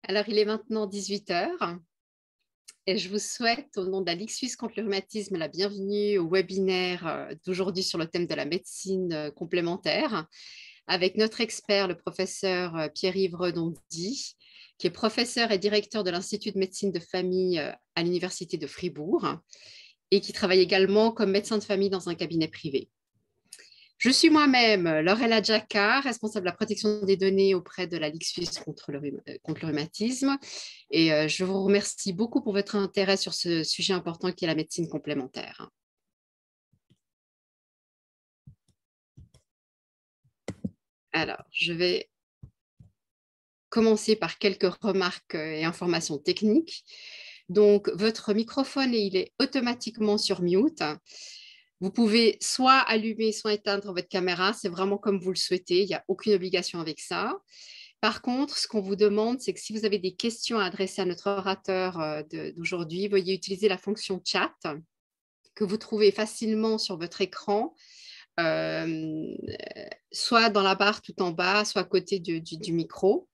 Alors, il est maintenant 18 heures et je vous souhaite, au nom de la Ligue suisse contre le rhumatisme, la bienvenue au webinaire d'aujourd'hui sur le thème de la médecine complémentaire avec notre expert, le professeur Pierre-Yves Redondy, qui est professeur et directeur de l'Institut de médecine de famille à l'Université de Fribourg et qui travaille également comme médecin de famille dans un cabinet privé. Je suis moi-même Laurella Jacquard, responsable de la protection des données auprès de la Ligue suisse contre le rhumatisme. Et je vous remercie beaucoup pour votre intérêt sur ce sujet important qui est la médecine complémentaire. Alors, je vais commencer par quelques remarques et informations techniques. Donc, votre microphone, il est automatiquement sur mute. Vous pouvez soit allumer, soit éteindre votre caméra. C'est vraiment comme vous le souhaitez. Il n'y a aucune obligation avec ça. Par contre, ce qu'on vous demande, c'est que si vous avez des questions à adresser à notre orateur d'aujourd'hui, veuillez utiliser la fonction chat que vous trouvez facilement sur votre écran, soit dans la barre tout en bas, soit à côté du micro.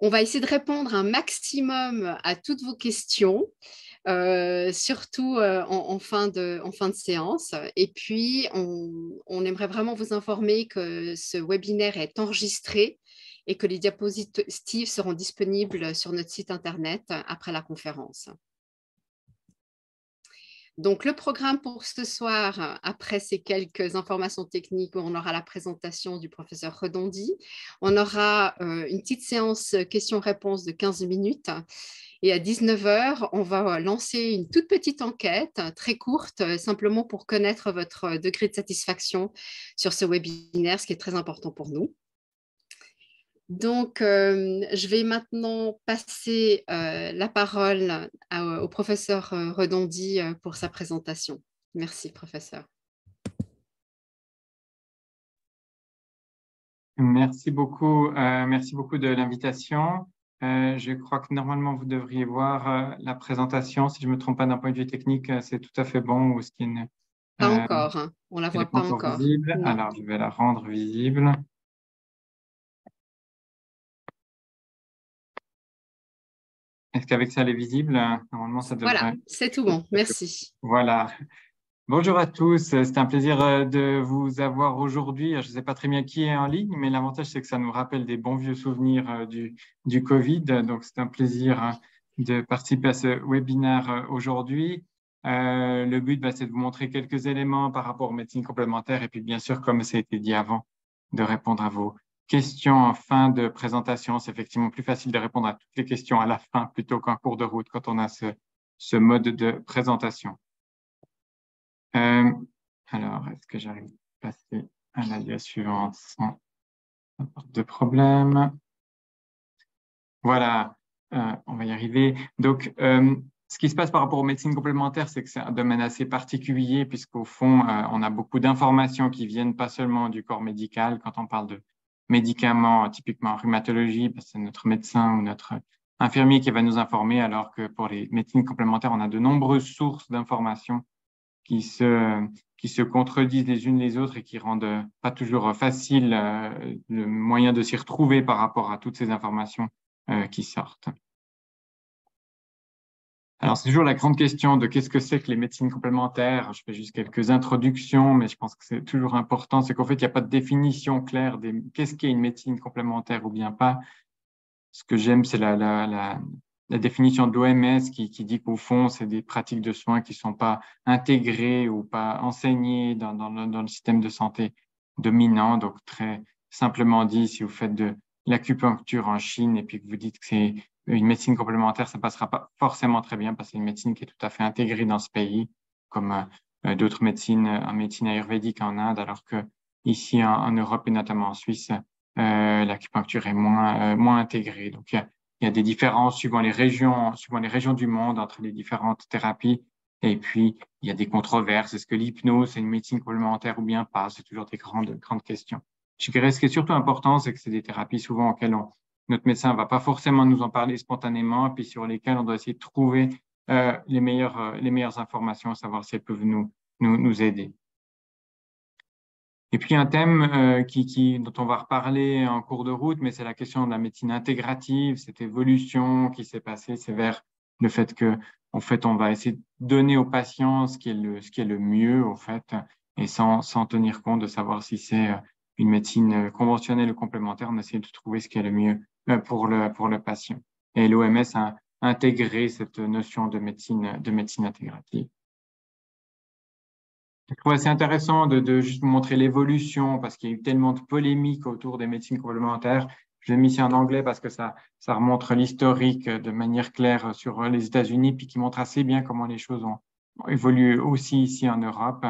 On va essayer de répondre un maximum à toutes vos questions. Surtout en fin de séance. Et puis, on aimerait vraiment vous informer que ce webinaire est enregistré et que les diapositives seront disponibles sur notre site Internet après la conférence. Donc, le programme pour ce soir, après ces quelques informations techniques, où on aura la présentation du professeur Redondy, on aura une petite séance questions-réponses de 15 minutes. Et à 19 heures, on va lancer une toute petite enquête, très courte, simplement pour connaître votre degré de satisfaction sur ce webinaire, ce qui est très important pour nous. Donc, je vais maintenant passer la parole au professeur Redondy pour sa présentation. Merci, professeur. Merci beaucoup de l'invitation. Je crois que normalement, vous devriez voir la présentation. Si je ne me trompe pas d'un point de vue technique, c'est tout à fait bon. Ou ce qui est Pas encore, hein. On ne la elle n'est voit pas pas encore encore. visible. Non. Alors, je vais la rendre visible. Est-ce qu'avec ça, elle est visible? Normalement, ça devrait… Voilà, c'est tout bon. Merci. Voilà. Bonjour à tous, c'est un plaisir de vous avoir aujourd'hui. Je ne sais pas très bien qui est en ligne, mais l'avantage, c'est que ça nous rappelle des bons vieux souvenirs du Covid. Donc, c'est un plaisir de participer à ce webinaire aujourd'hui. Le but, c'est de vous montrer quelques éléments par rapport aux médecines complémentaires et puis, bien sûr, comme ça a été dit avant, de répondre à vos questions en fin de présentation. C'est effectivement plus facile de répondre à toutes les questions à la fin plutôt qu'en cours de route quand on a ce mode de présentation. Alors, est-ce que j'arrive à passer à la dia suivante sans de problème? Voilà, on va y arriver. Donc, ce qui se passe par rapport aux médecines complémentaires, c'est que c'est un domaine assez particulier puisqu'au fond, on a beaucoup d'informations qui viennent pas seulement du corps médical. Quand on parle de médicaments, typiquement en rhumatologie, c'est notre médecin ou notre infirmier qui va nous informer, alors que pour les médecines complémentaires, on a de nombreuses sources d'informations qui se contredisent les unes les autres et qui rendent pas toujours facile le moyen de s'y retrouver par rapport à toutes ces informations qui sortent. Alors, c'est toujours la grande question de qu'est-ce que c'est que les médecines complémentaires. Je fais juste quelques introductions, mais je pense que c'est toujours important. C'est qu'en fait, il n'y a pas de définition claire de qu'est-ce qu'est une médecine complémentaire ou bien pas. Ce que j'aime, c'est la définition de l'OMS qui dit qu'au fond, c'est des pratiques de soins qui ne sont pas intégrées ou pas enseignées dans le système de santé dominant. Donc, très simplement dit, si vous faites de l'acupuncture en Chine et puis que vous dites que c'est une médecine complémentaire, ça ne passera pas forcément très bien parce que c'est une médecine qui est tout à fait intégrée dans ce pays, comme d'autres médecines, en médecine ayurvédique en Inde, alors que ici en Europe et notamment en Suisse, l'acupuncture est moins intégrée. Donc, il y a des différences suivant les régions du monde entre les différentes thérapies. Et puis, il y a des controverses. Est-ce que l'hypnose est une médecine complémentaire ou bien pas? C'est toujours des grandes questions. Je dirais ce qui est surtout important, c'est que c'est des thérapies souvent auxquelles notre médecin ne va pas forcément nous en parler spontanément, et puis sur lesquelles on doit essayer de trouver les meilleures informations, savoir si elles peuvent nous aider. Et puis un thème dont on va reparler en cours de route, mais c'est la question de la médecine intégrative, cette évolution qui s'est passée, c'est vers le fait que, en fait, on va essayer de donner aux patients ce qui est le mieux, au fait, et sans tenir compte de savoir si c'est une médecine conventionnelle ou complémentaire, on essaie de trouver ce qui est le mieux pour le patient. Et l'OMS a intégré cette notion de médecine intégrative. Je trouve assez intéressant de juste vous montrer l'évolution parce qu'il y a eu tellement de polémiques autour des médecines complémentaires. Je l'ai mis ici en anglais parce que ça remontre l'historique de manière claire sur les États-Unis puis qui montre assez bien comment les choses ont évolué aussi ici en Europe.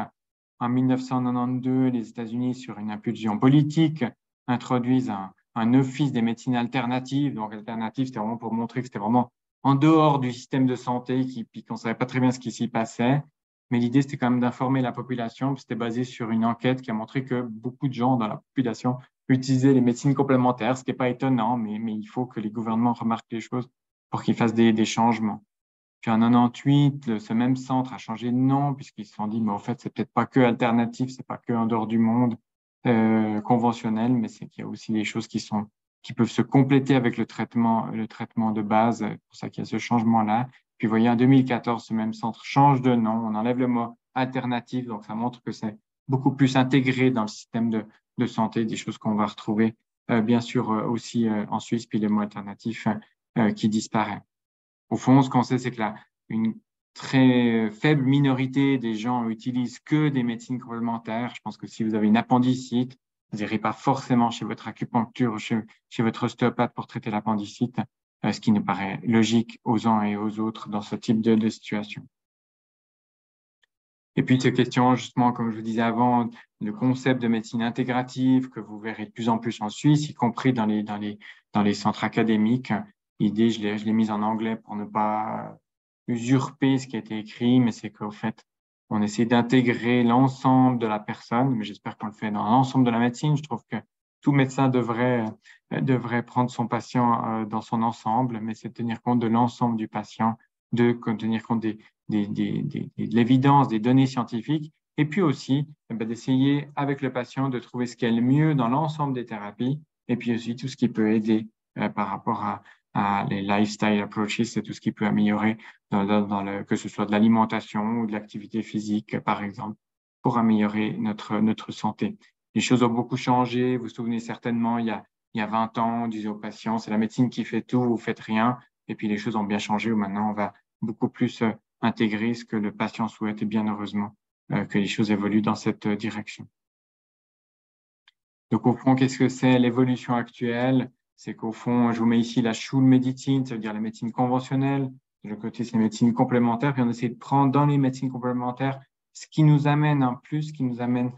En 1992, les États-Unis, sur une impulsion politique, introduisent un office des médecines alternatives. Donc, alternative, c'était vraiment pour montrer que c'était vraiment en dehors du système de santé puis qu'on ne savait pas très bien ce qui s'y passait. Mais l'idée, c'était quand même d'informer la population. C'était basé sur une enquête qui a montré que beaucoup de gens dans la population utilisaient les médecines complémentaires, ce qui n'est pas étonnant, mais il faut que les gouvernements remarquent les choses pour qu'ils fassent des changements. Puis en 98, ce même centre a changé de nom puisqu'ils se sont dit, mais en fait, c'est peut-être pas que alternatif, c'est pas que en dehors du monde conventionnel, mais c'est qu'il y a aussi des choses qui peuvent se compléter avec le traitement de base. C'est pour ça qu'il y a ce changement-là. Puis, vous voyez, en 2014, ce même centre change de nom. On enlève le mot alternatif. Donc, ça montre que c'est beaucoup plus intégré dans le système de santé, des choses qu'on va retrouver, bien sûr, aussi en Suisse, puis le mot alternatif qui disparaît. Au fond, ce qu'on sait, c'est que une très faible minorité des gens utilisent que des médecines complémentaires. Je pense que si vous avez une appendicite, vous n'irez pas forcément chez votre acupuncture ou chez votre ostéopathe pour traiter l'appendicite, ce qui nous paraît logique aux uns et aux autres dans ce type de situation. Et puis, cette question, justement, comme je vous disais avant, le concept de médecine intégrative que vous verrez de plus en plus en Suisse, y compris dans les centres académiques. L'idée, je l'ai mise en anglais pour ne pas usurper ce qui a été écrit, mais c'est qu'au fait, on essaie d'intégrer l'ensemble de la personne, mais j'espère qu'on le fait dans l'ensemble de la médecine. Je trouve que tout médecin devrait prendre son patient dans son ensemble, mais c'est tenir compte de l'ensemble du patient, tenir compte de l'évidence, des données scientifiques, et puis aussi d'essayer avec le patient de trouver ce qui est le mieux dans l'ensemble des thérapies, et puis aussi tout ce qui peut aider par rapport à les lifestyle approaches, c'est tout ce qui peut améliorer que ce soit de l'alimentation ou de l'activité physique, par exemple, pour améliorer notre santé. Les choses ont beaucoup changé. Vous vous souvenez certainement, il y a 20 ans, on disait aux patients, c'est la médecine qui fait tout, vous faites rien. Et puis les choses ont bien changé où maintenant on va beaucoup plus intégrer ce que le patient souhaite et bien heureusement que les choses évoluent dans cette direction. Donc au fond, qu'est-ce que c'est l'évolution actuelle? C'est qu'au fond, je vous mets ici la Schulmedizin, ça veut dire la médecine conventionnelle. De l'autre côté, c'est la médecine complémentaire. Puis on essaie de prendre dans les médecines complémentaires ce qui nous amène un plus, ce qui nous amène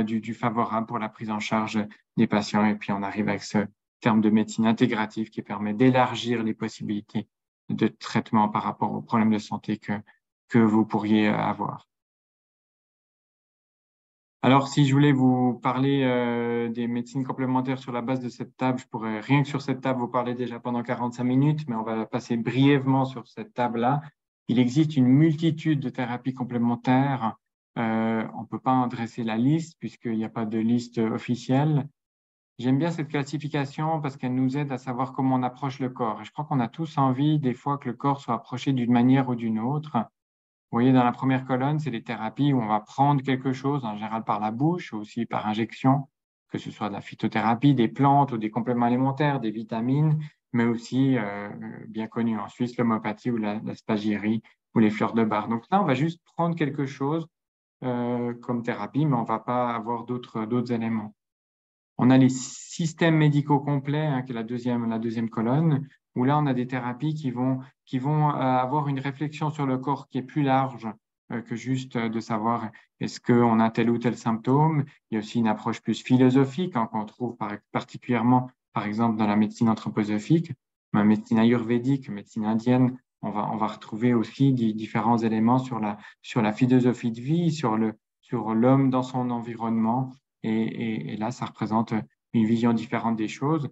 du favorable pour la prise en charge des patients. Et puis on arrive avec ce terme de médecine intégrative qui permet d'élargir les possibilités de traitement par rapport aux problèmes de santé que vous pourriez avoir. Alors, si je voulais vous parler des médecines complémentaires sur la base de cette table, je pourrais rien que sur cette table vous parler déjà pendant 45 minutes, mais on va passer brièvement sur cette table-là. Il existe une multitude de thérapies complémentaires. On ne peut pas en dresser la liste puisqu'il n'y a pas de liste officielle. J'aime bien cette classification parce qu'elle nous aide à savoir comment on approche le corps. Et je crois qu'on a tous envie des fois que le corps soit approché d'une manière ou d'une autre. Vous voyez, dans la première colonne, c'est les thérapies où on va prendre quelque chose, en général par la bouche, ou aussi par injection, que ce soit de la phytothérapie, des plantes ou des compléments alimentaires, des vitamines, mais aussi, bien connu en Suisse, l'homéopathie ou la spagyrie ou les fleurs de bar. Donc là, on va juste prendre quelque chose comme thérapie, mais on ne va pas avoir d'autres éléments. On a les systèmes médicaux complets, hein, qui est la deuxième colonne, où là, on a des thérapies qui vont avoir une réflexion sur le corps qui est plus large que juste de savoir est-ce qu'on a tel ou tel symptôme. Il y a aussi une approche plus philosophique, hein, qu'on trouve particulièrement, par exemple, dans la médecine anthroposophique, la médecine ayurvédique, médecine indienne. On va retrouver aussi différents éléments sur la philosophie de vie, sur l'homme dans son environnement. Et là, ça représente une vision différente des choses.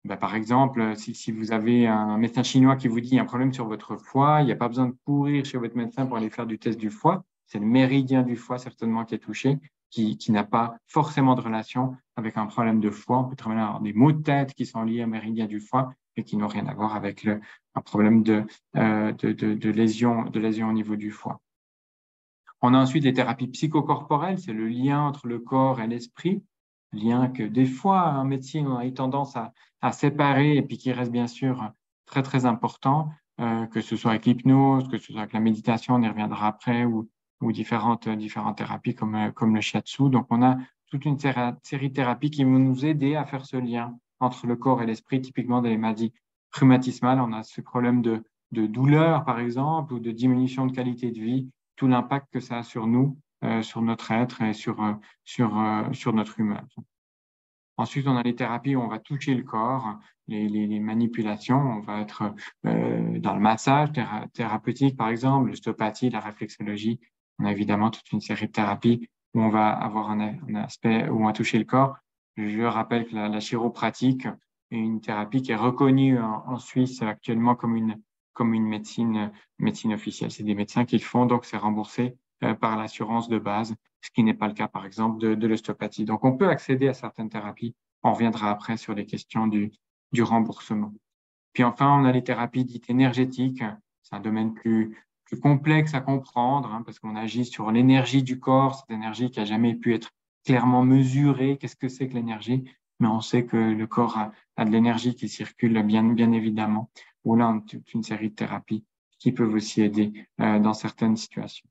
Ben, par exemple, si vous avez un médecin chinois qui vous dit qu'il y a un problème sur votre foie, il n'y a pas besoin de courir chez votre médecin pour aller faire du test du foie. C'est le méridien du foie certainement qui est touché. qui n'a pas forcément de relation avec un problème de foie. On peut très bien avoir des maux de tête qui sont liés au méridien du foie et qui n'ont rien à voir avec un problème de lésion au niveau du foie. On a ensuite les thérapies psychocorporelles, c'est le lien entre le corps et l'esprit, lien que des fois en médecine on a eu tendance à séparer et puis qui reste bien sûr très très important, que ce soit avec l'hypnose, que ce soit avec la méditation, on y reviendra après, ou différentes thérapies comme le shiatsu. Donc on a toute une série de thérapies qui vont nous aider à faire ce lien entre le corps et l'esprit. Typiquement dans les maladies rhumatismales, on a ce problème de douleur par exemple, ou de diminution de qualité de vie, tout l'impact que ça a sur nous, sur notre être et sur notre humeur. Ensuite, on a les thérapies où on va toucher le corps, les manipulations, on va être dans le massage thérapeutique, par exemple, l'ostéopathie, la réflexologie. On a évidemment toute une série de thérapies où on va avoir un aspect où on va toucher le corps. Je rappelle que la chiropratique est une thérapie qui est reconnue en Suisse actuellement comme une médecine officielle. C'est des médecins qui le font, donc c'est remboursé par l'assurance de base, ce qui n'est pas le cas, par exemple, de l'ostéopathie. Donc, on peut accéder à certaines thérapies. On reviendra après sur les questions du remboursement. Puis enfin, on a les thérapies dites énergétiques. C'est un domaine plus complexe à comprendre, hein, parce qu'on agit sur l'énergie du corps, cette énergie qui n'a jamais pu être clairement mesurée. Qu'est-ce que c'est que l'énergie? Mais on sait que le corps a de l'énergie qui circule bien évidemment. Ou là, on a toute une série de thérapies qui peuvent aussi aider dans certaines situations.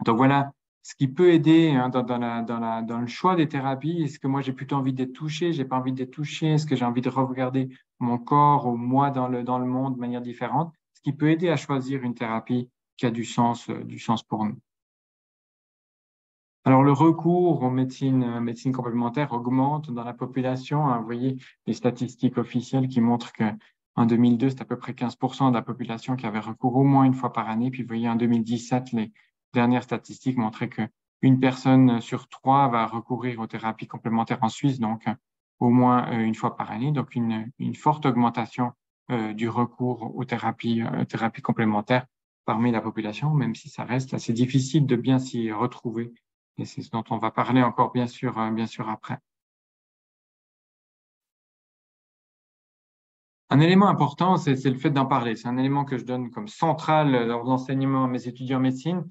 Donc voilà ce qui peut aider hein, dans le choix des thérapies. Est-ce que moi j'ai plutôt envie d'être touché, j'ai pas envie d'être touché? Est-ce que j'ai envie de regarder mon corps ou moi dans le monde de manière différente? Ce qui peut aider à choisir une thérapie qui a du sens pour nous. Alors le recours aux médecines complémentaires augmente dans la population. Hein. Vous voyez les statistiques officielles qui montrent que en 2002, c'est à peu près 15% de la population qui avait recours au moins une fois par année. Puis vous voyez en 2017, les dernières statistiques montraient qu'une personne sur 3 va recourir aux thérapies complémentaires en Suisse, donc au moins une fois par année. Donc une forte augmentation du recours aux thérapies complémentaires parmi la population, même si ça reste assez difficile de bien s'y retrouver. Et c'est ce dont on va parler encore bien sûr après. Un élément important, c'est le fait d'en parler. C'est un élément que je donne comme central dans l'enseignement à mes étudiants en médecine.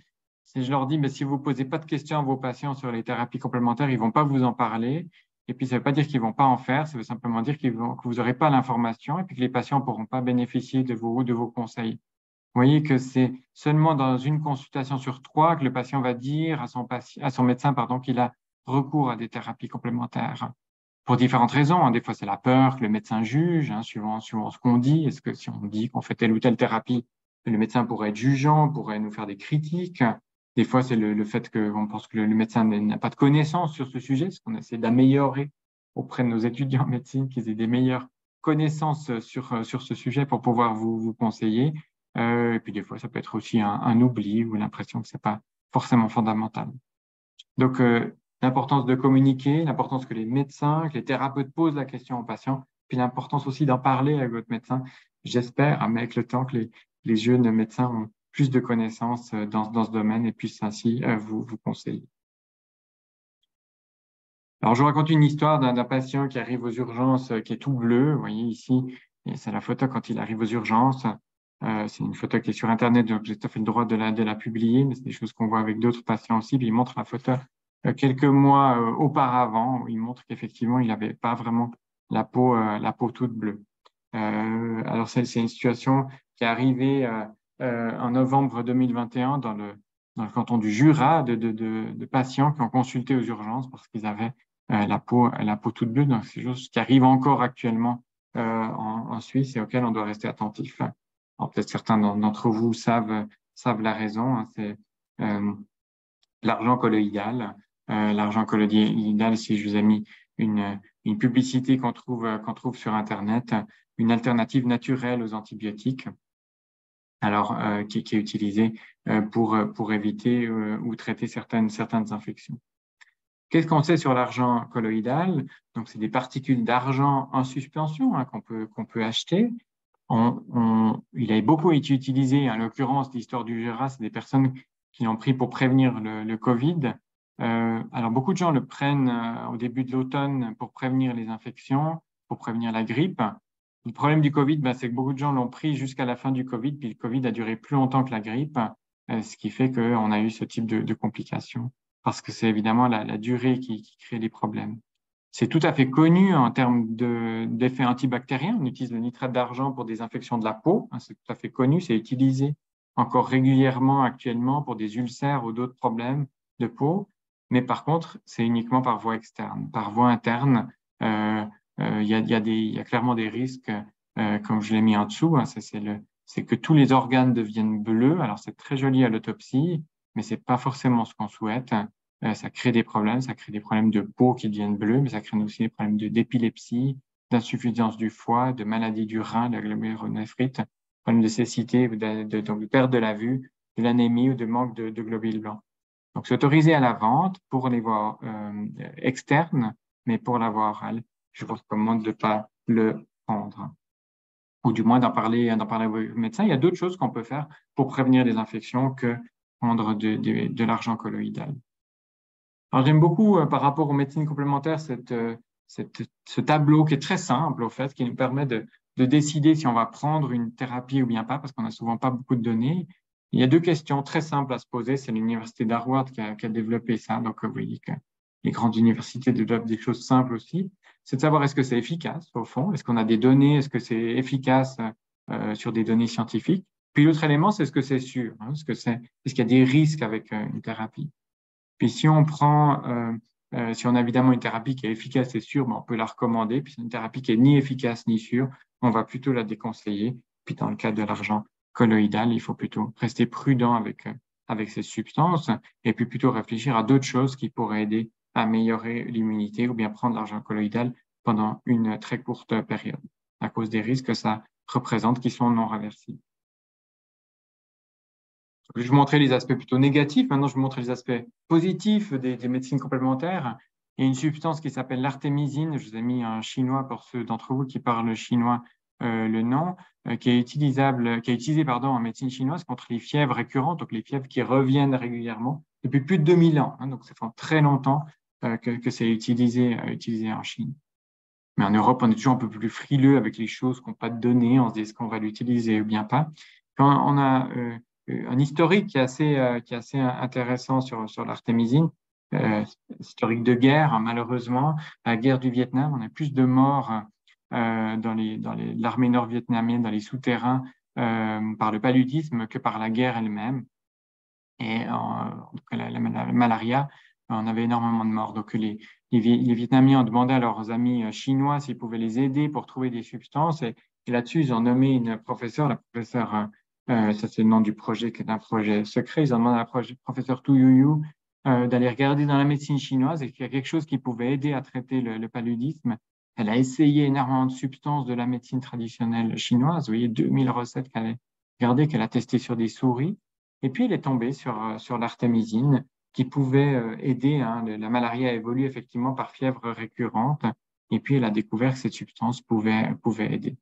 Je leur dis, mais si vous ne posez pas de questions à vos patients sur les thérapies complémentaires, ils ne vont pas vous en parler. Et puis, ça ne veut pas dire qu'ils ne vont pas en faire, ça veut simplement dire que vous n'aurez pas l'information et puis que les patients ne pourront pas bénéficier de vos conseils. Vous voyez que c'est seulement dans une consultation sur 3 que le patient va dire à son médecin qu'il a recours à des thérapies complémentaires. Pour différentes raisons. Hein. Des fois, c'est la peur que le médecin juge, hein, suivant ce qu'on dit. Est-ce que si on dit qu'on fait telle ou telle thérapie, le médecin pourrait être jugeant, pourrait nous faire des critiques. Des fois, c'est le fait qu'on pense que le médecin n'a pas de connaissances sur ce sujet, ce qu'on essaie d'améliorer auprès de nos étudiants en médecine, qu'ils aient des meilleures connaissances sur ce sujet pour pouvoir vous conseiller. Et puis, des fois, ça peut être aussi un oubli ou l'impression que c'est pas forcément fondamental. Donc, l'importance de communiquer, l'importance que les médecins, que les thérapeutes posent la question aux patients, puis l'importance aussi d'en parler avec votre médecin. J'espère, avec le temps, que les jeunes médecins ont plus de connaissances dans ce domaine et puissent ainsi vous conseiller. Alors, je vous raconte une histoire d'un patient qui arrive aux urgences, qui est tout bleu. Vous voyez ici, c'est la photo quand il arrive aux urgences. C'est une photo qui est sur Internet, donc j'ai tout à fait le droit de la publier, mais c'est des choses qu'on voit avec d'autres patients aussi. Puis il montre la photo quelques mois auparavant, où il montre qu'effectivement, il n'avait pas vraiment la peau toute bleue. Alors, c'est une situation qui est arrivée en novembre 2021 dans le canton du Jura, de patients qui ont consulté aux urgences parce qu'ils avaient la peau toute bleue. Donc, c'est chose qui arrive encore actuellement en Suisse et auquel on doit rester attentif. Alors, peut-être certains d'entre vous savent la raison. Hein, c'est l'argent colloïdal. L'argent colloïdal, si je vous ai mis une publicité qu'on trouve sur Internet, une alternative naturelle aux antibiotiques, alors qui est utilisée pour éviter ou traiter certaines infections. Qu'est-ce qu'on sait sur l'argent colloïdal? Donc, c'est des particules d'argent en suspension hein, qu'on peut acheter. Il a beaucoup été utilisé, en l'occurrence, l'histoire du Jura, c'est des personnes qui l'ont pris pour prévenir le Covid. Alors, beaucoup de gens le prennent au début de l'automne pour prévenir les infections, pour prévenir la grippe. Le problème du Covid, c'est que beaucoup de gens l'ont pris jusqu'à la fin du Covid, puis le Covid a duré plus longtemps que la grippe, ce qui fait qu'on a eu ce type de complications, parce que c'est évidemment la durée qui crée les problèmes. C'est tout à fait connu en termes d'effets antibactériens. On utilise le nitrate d'argent pour des infections de la peau. C'est tout à fait connu. C'est utilisé encore régulièrement actuellement pour des ulcères ou d'autres problèmes de peau. Mais par contre, c'est uniquement par voie externe. Par voie interne, il y a clairement des risques, comme je l'ai mis en dessous. C'est que tous les organes deviennent bleus. Alors, c'est très joli à l'autopsie, mais c'est pas forcément ce qu'on souhaite. Ça crée des problèmes de peau qui deviennent bleus, mais ça crée aussi des problèmes d'épilepsie, d'insuffisance du foie, de maladie du rein, de la glomérulonéphrite, problèmes de cécité, donc de perte de la vue, de l'anémie ou de manque de globules blancs. Donc, c'est autorisé à la vente pour les voies externes, mais pour la voie orale, je vous recommande de ne pas le prendre. Ou du moins d'en parler au médecin. Il y a d'autres choses qu'on peut faire pour prévenir les infections que prendre de l'argent colloïdal. Alors, j'aime beaucoup, par rapport aux médecines complémentaires, ce tableau qui est très simple, au fait, qui nous permet de décider si on va prendre une thérapie ou bien pas, parce qu'on n'a souvent pas beaucoup de données. Il y a deux questions très simples à se poser. C'est l'université d'Harvard qui a développé ça. Donc, vous voyez que les grandes universités développent des choses simples aussi. C'est de savoir est-ce que c'est efficace, au fond? Est-ce qu'on a des données? Est-ce que c'est efficace sur des données scientifiques? Puis l'autre élément, c'est est-ce que c'est sûr? Est-ce qu'il y a des risques avec une thérapie? Puis si on a évidemment une thérapie qui est efficace et sûre, on peut la recommander. Puis si une thérapie qui est ni efficace ni sûre, on va plutôt la déconseiller. Puis dans le cas de l'argent colloïdal, il faut plutôt rester prudent avec ces substances et puis plutôt réfléchir à d'autres choses qui pourraient aider à améliorer l'immunité ou bien prendre l'argent colloïdal pendant une très courte période à cause des risques que ça représente qui sont non réversibles. Je vous montrais les aspects plutôt négatifs. Maintenant, je vous montre les aspects positifs des médecines complémentaires. Il y a une substance qui s'appelle l'artémisine. Je vous ai mis un chinois pour ceux d'entre vous qui parlent chinois le nom, qui est utilisé en médecine chinoise contre les fièvres récurrentes, donc les fièvres qui reviennent régulièrement depuis plus de 2000 ans. Donc, ça fait très longtemps que c'est utilisé en Chine. Mais en Europe, on est toujours un peu plus frileux avec les choses qui n'ont pas de données. On se dit est-ce qu'on va l'utiliser ou bien pas. Quand on a un historique qui est assez intéressant sur l'artémisine, historique de guerre, malheureusement. La guerre du Vietnam, on a plus de morts dans l'armée nord-vietnamienne, dans les souterrains, par le paludisme que par la guerre elle-même. Et la malaria, on avait énormément de morts. Donc, les Vietnamiens ont demandé à leurs amis chinois s'ils pouvaient les aider pour trouver des substances. Et là-dessus, ils ont nommé une professeure, la professeure, ça c'est le nom du projet, qui est un projet secret. Ils ont demandé à la professeure Tu Youyou d'aller regarder dans la médecine chinoise et qu'il y a quelque chose qui pouvait aider à traiter le paludisme. Elle a essayé énormément de substances de la médecine traditionnelle chinoise. Vous voyez, 2000 recettes qu'elle a regardées, qu'elle a testées sur des souris. Et puis, elle est tombée sur l'artémisine qui pouvait aider. La malaria évolue effectivement par fièvre récurrente. Et puis, elle a découvert que cette substance pouvait aider.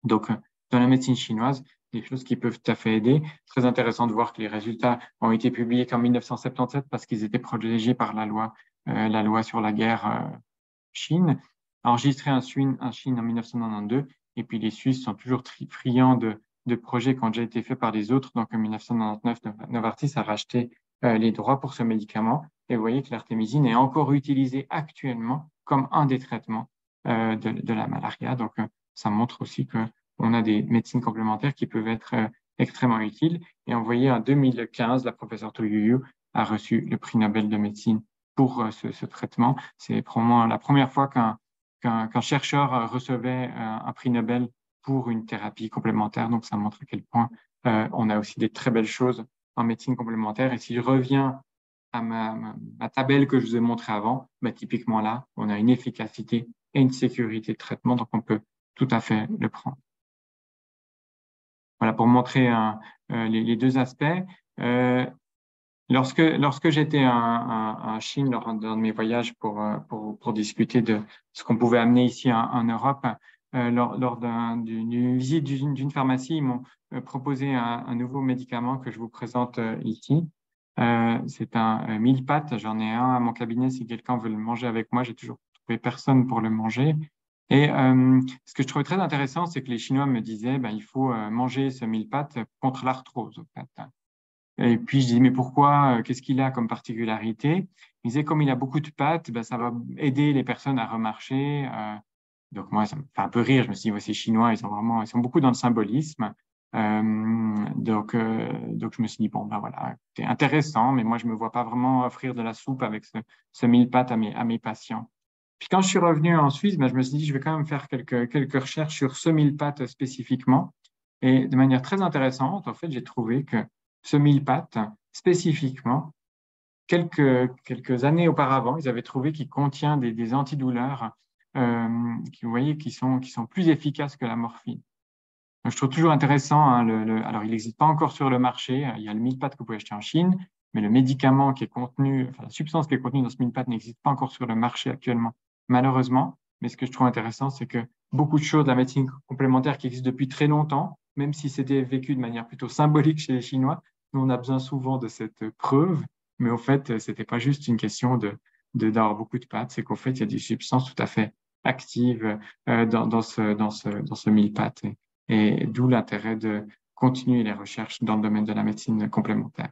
Donc, dans la médecine chinoise, des choses qui peuvent tout à fait aider. Très intéressant de voir que les résultats ont été publiés qu'en 1977 parce qu'ils étaient protégés par la loi sur la guerre Chine, enregistré en Chine en 1992. Et puis, les Suisses sont toujours friands de projets qui ont déjà été faits par les autres. Donc, en 1999, Novartis a racheté les droits pour ce médicament. Et vous voyez que l'artémisine est encore utilisée actuellement comme un des traitements de la malaria. Donc, ça montre aussi qu'on a des médecines complémentaires qui peuvent être extrêmement utiles. Et on voyait en 2015, la professeure Tu Youyou a reçu le prix Nobel de médecine pour ce traitement. C'est probablement la première fois qu'un chercheur recevait un prix Nobel pour une thérapie complémentaire. Donc, ça montre à quel point on a aussi des très belles choses en médecine complémentaire. Et si je reviens à ma tabelle que je vous ai montrée avant, typiquement là, on a une efficacité et une sécurité de traitement, donc on peut tout à fait le prendre. Voilà, pour montrer les deux aspects. Lorsque j'étais en Chine, lors d'un de mes voyages pour discuter de ce qu'on pouvait amener ici en Europe, lors d'une visite d'une pharmacie, ils m'ont proposé un nouveau médicament que je vous présente ici. C'est un mille pattes. J'en ai un à mon cabinet si quelqu'un veut le manger avec moi. J'ai toujours trouvé personne pour le manger. Et ce que je trouvais très intéressant, c'est que les Chinois me disaient, il faut manger ce mille pattes contre l'arthrose, en fait. Et puis je dis, mais pourquoi? Qu'est-ce qu'il a comme particularité? Il disait, comme il a beaucoup de pattes, ça va aider les personnes à remarcher. Donc moi, ça me fait un peu rire. Je me suis dit, ouais, ces Chinois, ils sont beaucoup dans le symbolisme. Donc je me suis dit, bon, voilà, c'est intéressant, mais moi, je me vois pas vraiment offrir de la soupe avec ce mille pattes à mes patients. Puis quand je suis revenu en Suisse, je me suis dit, je vais quand même faire quelques recherches sur ce mille pattes spécifiquement. Et de manière très intéressante, en fait, j'ai trouvé que ce mille pattes, spécifiquement, quelques années auparavant, ils avaient trouvé qu'il contient des antidouleurs vous voyez, qui sont plus efficaces que la morphine. Donc, je trouve toujours intéressant, hein, alors il n'existe pas encore sur le marché, il y a le mille-pattes que vous pouvez acheter en Chine, mais le médicament qui est contenu, enfin la substance qui est contenue dans ce mille-pattes n'existe pas encore sur le marché actuellement, malheureusement. Mais ce que je trouve intéressant, c'est que beaucoup de choses de la médecine complémentaire qui existent depuis très longtemps, même si c'était vécu de manière plutôt symbolique chez les Chinois, nous on a besoin souvent de cette preuve, mais au fait, c'était pas juste une question d'avoir beaucoup de pattes, c'est qu'au fait, il y a des substances tout à fait actives dans ce mille-pattes. Et d'où l'intérêt de continuer les recherches dans le domaine de la médecine complémentaire.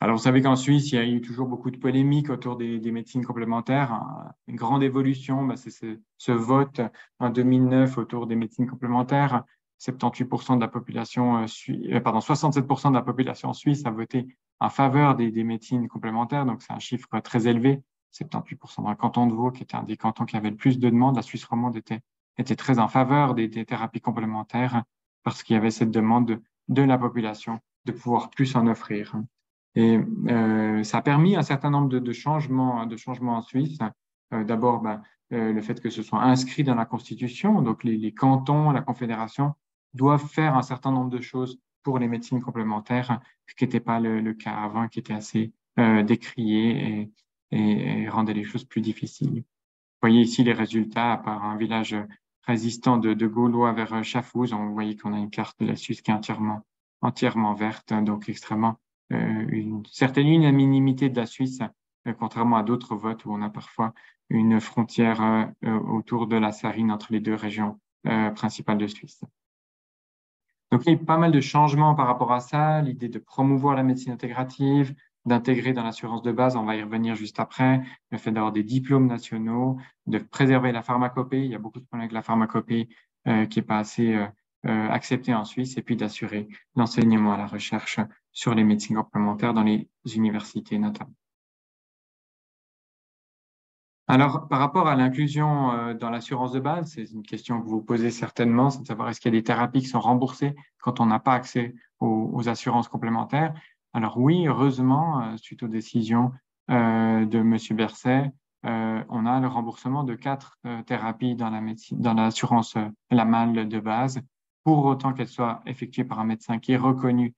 Alors, vous savez qu'en Suisse, il y a eu toujours beaucoup de polémiques autour des médecines complémentaires. Une grande évolution, c'est ce vote en 2009 autour des médecines complémentaires. 78% de la population, 67% de la population suisse a voté en faveur des médecines complémentaires. Donc, c'est un chiffre très élevé. 78% dans le canton de Vaud, qui était un des cantons qui avait le plus de demandes. La Suisse romande était très en faveur des thérapies complémentaires parce qu'il y avait cette demande de la population de pouvoir plus en offrir. Et ça a permis un certain nombre de changements en Suisse. D'abord, le fait que ce soit inscrit dans la Constitution, donc les cantons, la Confédération doivent faire un certain nombre de choses pour les médecines complémentaires, ce qui n'était pas le cas avant, qui était assez décrié et rendait les choses plus difficiles. Vous voyez ici les résultats, à part un village résistant de Gaulois vers Schaffhouse, vous voyez qu'on a une carte de la Suisse qui est entièrement verte, donc extrêmement une certaine unanimité de la Suisse, contrairement à d'autres votes où on a parfois une frontière autour de la Sarine entre les deux régions principales de Suisse. Donc, il y a eu pas mal de changements par rapport à ça, l'idée de promouvoir la médecine intégrative, d'intégrer dans l'assurance de base, on va y revenir juste après, le fait d'avoir des diplômes nationaux, de préserver la pharmacopée. Il y a beaucoup de problèmes avec la pharmacopée qui n'est pas assez acceptée en Suisse, et puis d'assurer l'enseignement à la recherche sur les médecines complémentaires dans les universités notamment. Alors, par rapport à l'inclusion dans l'assurance de base, c'est une question que vous vous posez certainement, c'est de savoir est-ce qu'il y a des thérapies qui sont remboursées quand on n'a pas accès aux assurances complémentaires. Alors oui, heureusement, suite aux décisions de M. Berset, on a le remboursement de 4 thérapies dans l'assurance LAMAL de base, pour autant qu'elles soient effectuées par un médecin qui est reconnu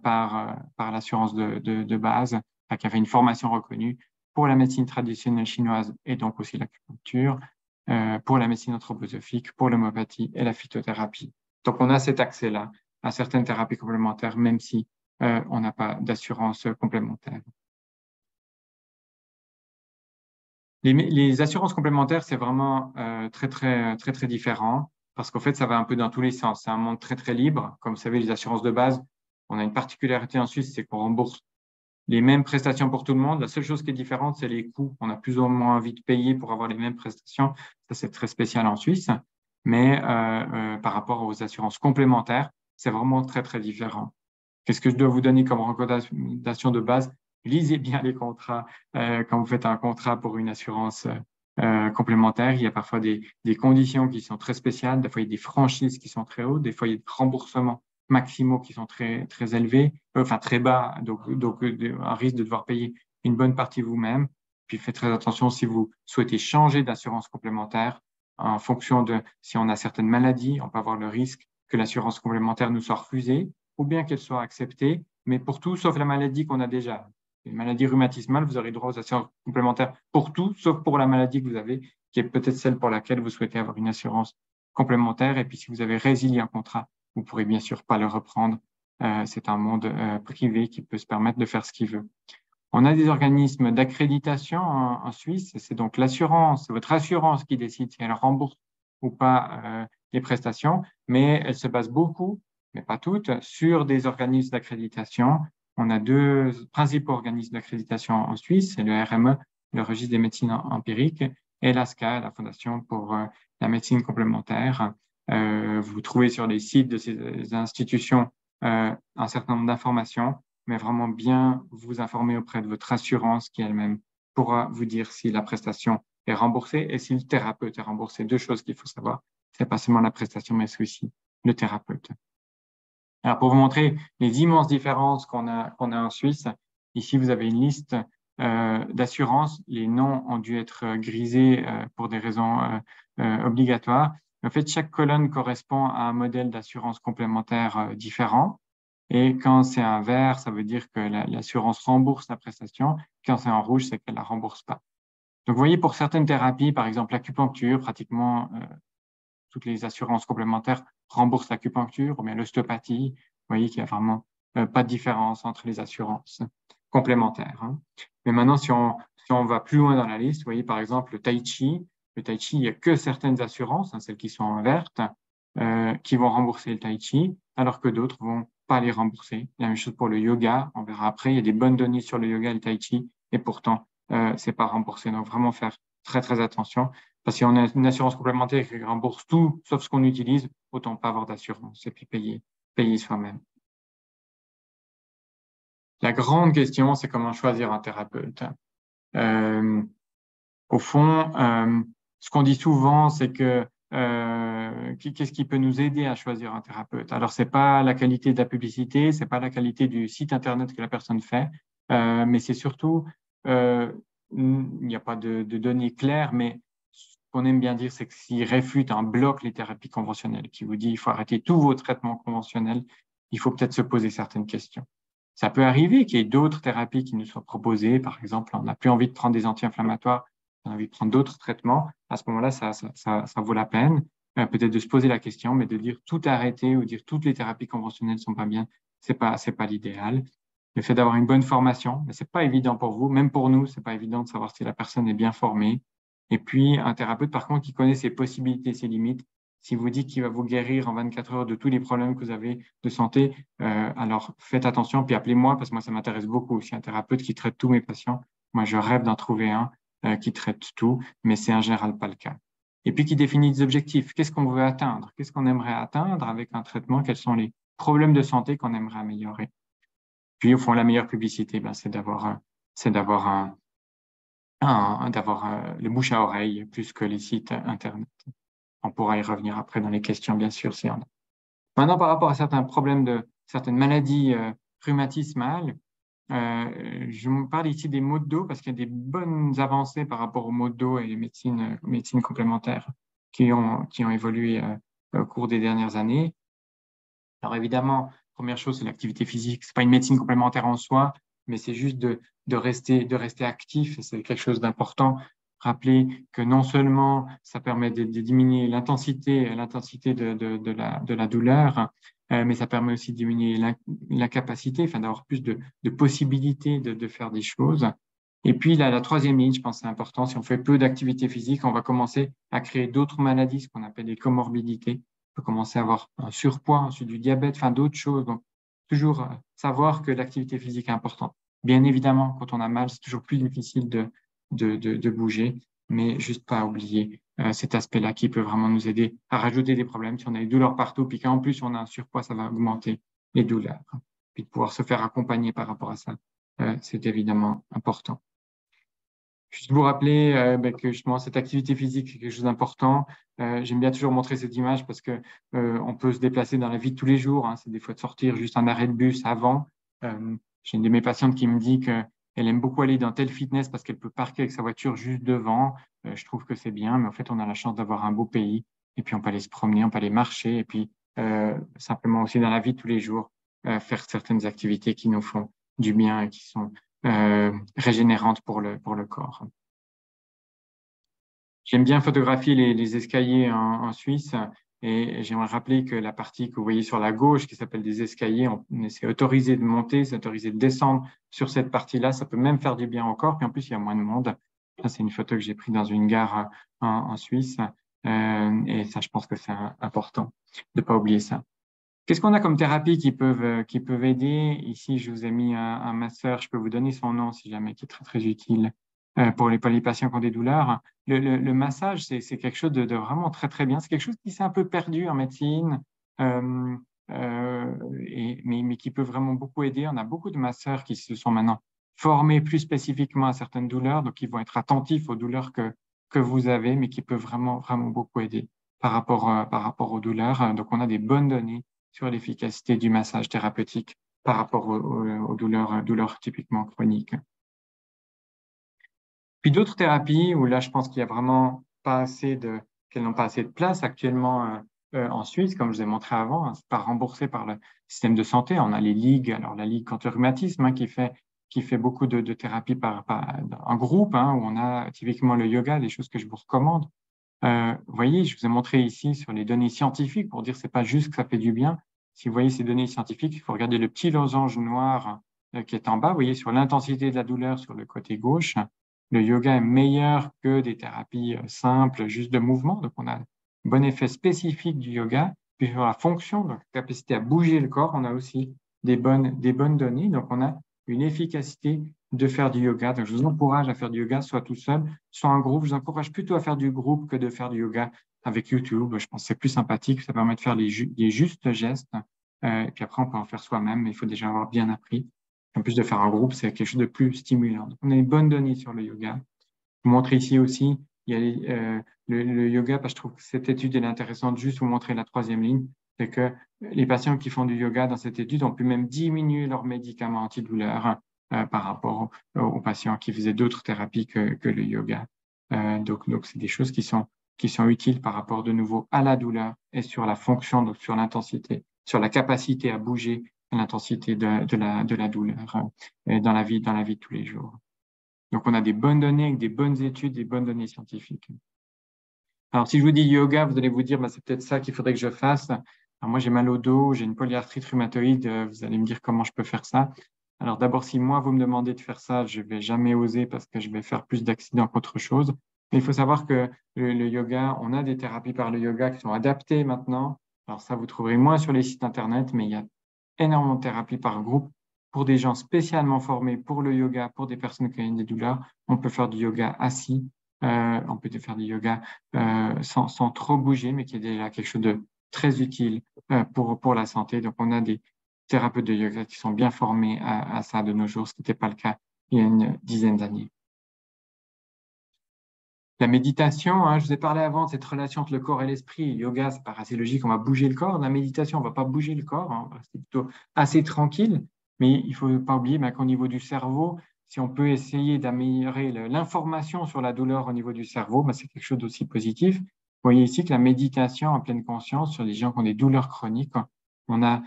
par l'assurance de base, qui avait une formation reconnue, pour la médecine traditionnelle chinoise et donc aussi l'acupuncture, pour la médecine anthroposophique, pour l'homéopathie et la phytothérapie. Donc, on a cet accès-là à certaines thérapies complémentaires, même si on n'a pas d'assurance complémentaire. Les assurances complémentaires, c'est vraiment très différent parce qu'en fait, ça va un peu dans tous les sens. C'est un monde très libre. Comme vous savez, les assurances de base, on a une particularité en Suisse, c'est qu'on rembourse les mêmes prestations pour tout le monde. La seule chose qui est différente, c'est les coûts. On a plus ou moins envie de payer pour avoir les mêmes prestations. Ça, c'est très spécial en Suisse. Mais par rapport aux assurances complémentaires, c'est vraiment très différent. Qu'est-ce que je dois vous donner comme recommandation de base? Lisez bien les contrats. Quand vous faites un contrat pour une assurance complémentaire, il y a parfois des conditions qui sont très spéciales. Des fois, il y a des franchises qui sont très hautes. Des fois, il y a des remboursements maximaux qui sont très élevés, enfin très bas, donc un risque de devoir payer une bonne partie vous-même. Puis faites très attention si vous souhaitez changer d'assurance complémentaire en fonction de si on a certaines maladies, on peut avoir le risque que l'assurance complémentaire nous soit refusée ou bien qu'elle soit acceptée, mais pour tout sauf la maladie qu'on a déjà. Une maladie rhumatismale, vous aurez droit aux assurances complémentaires pour tout sauf pour la maladie que vous avez, qui est peut-être celle pour laquelle vous souhaitez avoir une assurance complémentaire. Et puis si vous avez résilié un contrat, vous pourrez bien sûr pas le reprendre c'est un monde privé qui peut se permettre de faire ce qu'il veut. On a des organismes d'accréditation en Suisse. C'est donc l'assurance, c'est votre assurance qui décide si elle rembourse ou pas les prestations, mais elle se base beaucoup, mais pas toutes, sur des organismes d'accréditation. On a deux principaux organismes d'accréditation en Suisse, c'est le RME, le registre des médecines empiriques, et l'ASCA, la Fondation pour la médecine complémentaire. Vous trouvez sur les sites de ces institutions un certain nombre d'informations, mais vraiment bien vous informer auprès de votre assurance qui elle-même pourra vous dire si la prestation est remboursée et si le thérapeute est remboursé. Deux choses qu'il faut savoir, c'est pas seulement la prestation, mais c'est aussi le thérapeute. Alors, pour vous montrer les immenses différences qu'on a en Suisse, ici, vous avez une liste d'assurances. Les noms ont dû être grisés pour des raisons obligatoires. En fait, chaque colonne correspond à un modèle d'assurance complémentaire différent. Et quand c'est un vert, ça veut dire que l'assurance rembourse la prestation. Quand c'est en rouge, c'est qu'elle la rembourse pas. Donc, vous voyez, pour certaines thérapies, par exemple l'acupuncture, pratiquement toutes les assurances complémentaires remboursent l'acupuncture, ou bien l'ostéopathie. Vous voyez qu'il y a vraiment pas de différence entre les assurances complémentaires. Hein. Mais maintenant, si on va plus loin dans la liste, vous voyez par exemple le tai chi. Le tai chi, il n'y a que certaines assurances, hein, celles qui sont en verte, qui vont rembourser le tai chi, alors que d'autres vont pas les rembourser. La même chose pour le yoga, on verra après, il y a des bonnes données sur le yoga et le tai chi, et pourtant, c'est pas remboursé. Donc vraiment faire très, très attention. Parce qu'on a une assurance complémentaire qui rembourse tout, sauf ce qu'on utilise, autant pas avoir d'assurance et puis payer soi-même. La grande question, c'est comment choisir un thérapeute. Au fond, ce qu'on dit souvent, c'est que qu'est-ce qui peut nous aider à choisir un thérapeute? Alors, c'est pas la qualité de la publicité, c'est pas la qualité du site internet que la personne fait, mais c'est surtout, il n'y a pas de données claires, mais ce qu'on aime bien dire, c'est que s'il réfute un bloc les thérapies conventionnelles, qui vous dit il faut arrêter tous vos traitements conventionnels, il faut peut-être se poser certaines questions. Ça peut arriver qu'il y ait d'autres thérapies qui nous soient proposées. Par exemple, on n'a plus envie de prendre des anti-inflammatoires, on a envie de prendre d'autres traitements. À ce moment-là, ça vaut la peine peut-être de se poser la question, mais de dire tout arrêter ou dire toutes les thérapies conventionnelles sont pas bien, c'est pas l'idéal. Le fait d'avoir une bonne formation, mais c'est pas évident pour vous, même pour nous, c'est pas évident de savoir si la personne est bien formée. Et puis, un thérapeute, par contre, qui connaît ses possibilités, ses limites. Si vous dites qu'il va vous guérir en 24 heures de tous les problèmes que vous avez de santé, alors faites attention, puis appelez-moi, parce que moi, ça m'intéresse beaucoup aussi, un thérapeute qui traite tous mes patients. Moi, je rêve d'en trouver un qui traite tout, mais c'est en général pas le cas. Et puis, qui définit des objectifs. Qu'est-ce qu'on veut atteindre? Qu'est-ce qu'on aimerait atteindre avec un traitement? Quels sont les problèmes de santé qu'on aimerait améliorer? Puis, au fond, la meilleure publicité, ben, c'est d'avoir le bouche à oreille plus que les sites Internet. On pourra y revenir après dans les questions, bien sûr, si on a. Maintenant, par rapport à certains problèmes de certaines maladies rhumatismales, je me parle ici des maux de dos parce qu'il y a des bonnes avancées par rapport aux maux de dos et les médecines complémentaires qui ont évolué au cours des dernières années. Alors évidemment, première chose, c'est l'activité physique. C'est pas une médecine complémentaire en soi, mais c'est juste de rester actif. Et c'est quelque chose d'important. Rappeler que non seulement ça permet de diminuer l'intensité de la douleur, mais ça permet aussi de diminuer la capacité, enfin d'avoir plus de possibilités de faire des choses. Et puis la troisième ligne, je pense que c'est important, si on fait peu d'activité physique, on va commencer à créer d'autres maladies, ce qu'on appelle des comorbidités. On peut commencer à avoir un surpoids, ensuite du diabète, enfin d'autres choses. Donc toujours savoir que l'activité physique est importante. Bien évidemment, quand on a mal, c'est toujours plus difficile de bouger, mais juste pas oublier cet aspect-là qui peut vraiment nous aider à rajouter des problèmes. Si on a des douleurs partout, puis qu'en plus on a un surpoids, ça va augmenter les douleurs. Puis de pouvoir se faire accompagner par rapport à ça, c'est évidemment important. Juste vous rappeler que justement cette activité physique est quelque chose d'important. J'aime bien toujours montrer cette image parce que on peut se déplacer dans la vie de tous les jours. Hein. C'est des fois de sortir juste un arrêt de bus avant. J'ai une de mes patientes qui me dit qu'elle aime beaucoup aller dans tel fitness parce qu'elle peut parquer avec sa voiture juste devant. Je trouve que c'est bien, mais en fait on a la chance d'avoir un beau pays et puis on peut aller se promener, on peut aller marcher et puis simplement aussi dans la vie de tous les jours faire certaines activités qui nous font du bien et qui sont régénérante pour le corps. J'aime bien photographier les escaliers en Suisse. Et j'aimerais rappeler que la partie que vous voyez sur la gauche, qui s'appelle des escaliers, c'est autorisé de monter, c'est autorisé de descendre sur cette partie-là. Ça peut même faire du bien au corps. Puis en plus, il y a moins de monde. Ça, c'est une photo que j'ai prise dans une gare en Suisse. Et ça, je pense que c'est important de ne pas oublier ça. Qu'est-ce qu'on a comme thérapie qui peuvent aider? Ici, je vous ai mis un masseur. Je peux vous donner son nom si jamais, qui est très, très utile pour les patients qui ont des douleurs. Le massage, c'est quelque chose de vraiment très, très bien. C'est quelque chose qui s'est un peu perdu en médecine, euh, mais qui peut vraiment beaucoup aider. On a beaucoup de masseurs qui se sont maintenant formés plus spécifiquement à certaines douleurs, donc ils vont être attentifs aux douleurs que vous avez, mais qui peuvent vraiment, vraiment beaucoup aider par rapport aux douleurs. Donc, on a des bonnes données sur l'efficacité du massage thérapeutique par rapport aux douleurs typiquement chroniques. Puis d'autres thérapies où là, je pense qu'il y a vraiment pas assez qu'elles n'ont pas assez de place actuellement en Suisse, comme je vous ai montré avant, hein, c'est pas remboursé par le système de santé. On a les ligues, alors la Ligue contre le rhumatisme qui fait beaucoup de thérapies en groupe, hein, où on a typiquement le yoga, des choses que je vous recommande. Vous voyez, je vous ai montré ici sur les données scientifiques pour dire que c'est pas juste que ça fait du bien. Si vous voyez ces données scientifiques, il faut regarder le petit losange noir qui est en bas. Vous voyez sur l'intensité de la douleur sur le côté gauche. Le yoga est meilleur que des thérapies simples, juste de mouvement. Donc, on a un bon effet spécifique du yoga. Puis sur la fonction, donc la capacité à bouger le corps, on a aussi des bonnes données. Donc, on a une efficacité de faire du yoga. Donc, je vous encourage à faire du yoga, soit tout seul, soit en groupe. Je vous encourage plutôt à faire du groupe que de faire du yoga avec YouTube. Je pense que c'est plus sympathique. Ça permet de faire les justes gestes. Et puis après, on peut en faire soi-même, mais il faut déjà avoir bien appris. En plus de faire un groupe, c'est quelque chose de plus stimulant. Donc, on a une bonne donnée sur le yoga. Je vous montre ici aussi, il y a le yoga, parce que je trouve que cette étude est intéressante. Juste vous montrer la troisième ligne, c'est que les patients qui font du yoga dans cette étude ont pu même diminuer leurs médicaments antidouleurs par rapport aux patients qui faisaient d'autres thérapies que le yoga. Donc c'est des choses qui sont utiles par rapport de nouveau à la douleur et sur la fonction, donc sur l'intensité, sur la capacité à bouger, l'intensité de la douleur dans la vie de tous les jours. Donc, on a des bonnes données avec des bonnes études, des bonnes données scientifiques. Alors, si je vous dis yoga, vous allez vous dire, bah, c'est peut-être ça qu'il faudrait que je fasse. Alors, moi, j'ai mal au dos, j'ai une polyarthrite rhumatoïde. Vous allez me dire comment je peux faire ça. Alors, d'abord, si moi, vous me demandez de faire ça, je vais jamais oser parce que je vais faire plus d'accidents qu'autre chose. Mais il faut savoir que le yoga, on a des thérapies par le yoga qui sont adaptées maintenant. Alors, ça, vous trouverez moins sur les sites Internet, mais il y a énormément de thérapies par groupe pour des gens spécialement formés pour le yoga, pour des personnes qui ont des douleurs. On peut faire du yoga assis, on peut faire du yoga sans trop bouger, mais qui est déjà quelque chose de très utile pour la santé. Donc, on a des thérapeutes de yoga qui sont bien formés à ça de nos jours, ce qui n'était pas le cas il y a une dizaine d'années. La méditation, hein, je vous ai parlé avant de cette relation entre le corps et l'esprit. Le yoga, c'est pas assez logique, on va bouger le corps. La méditation, on va pas bouger le corps, hein, c'est plutôt assez tranquille. Mais il faut pas oublier qu'au niveau du cerveau, si on peut essayer d'améliorer l'information sur la douleur au niveau du cerveau, c'est quelque chose d'aussi positif. Vous voyez ici que la méditation en pleine conscience sur les gens qui ont des douleurs chroniques, on a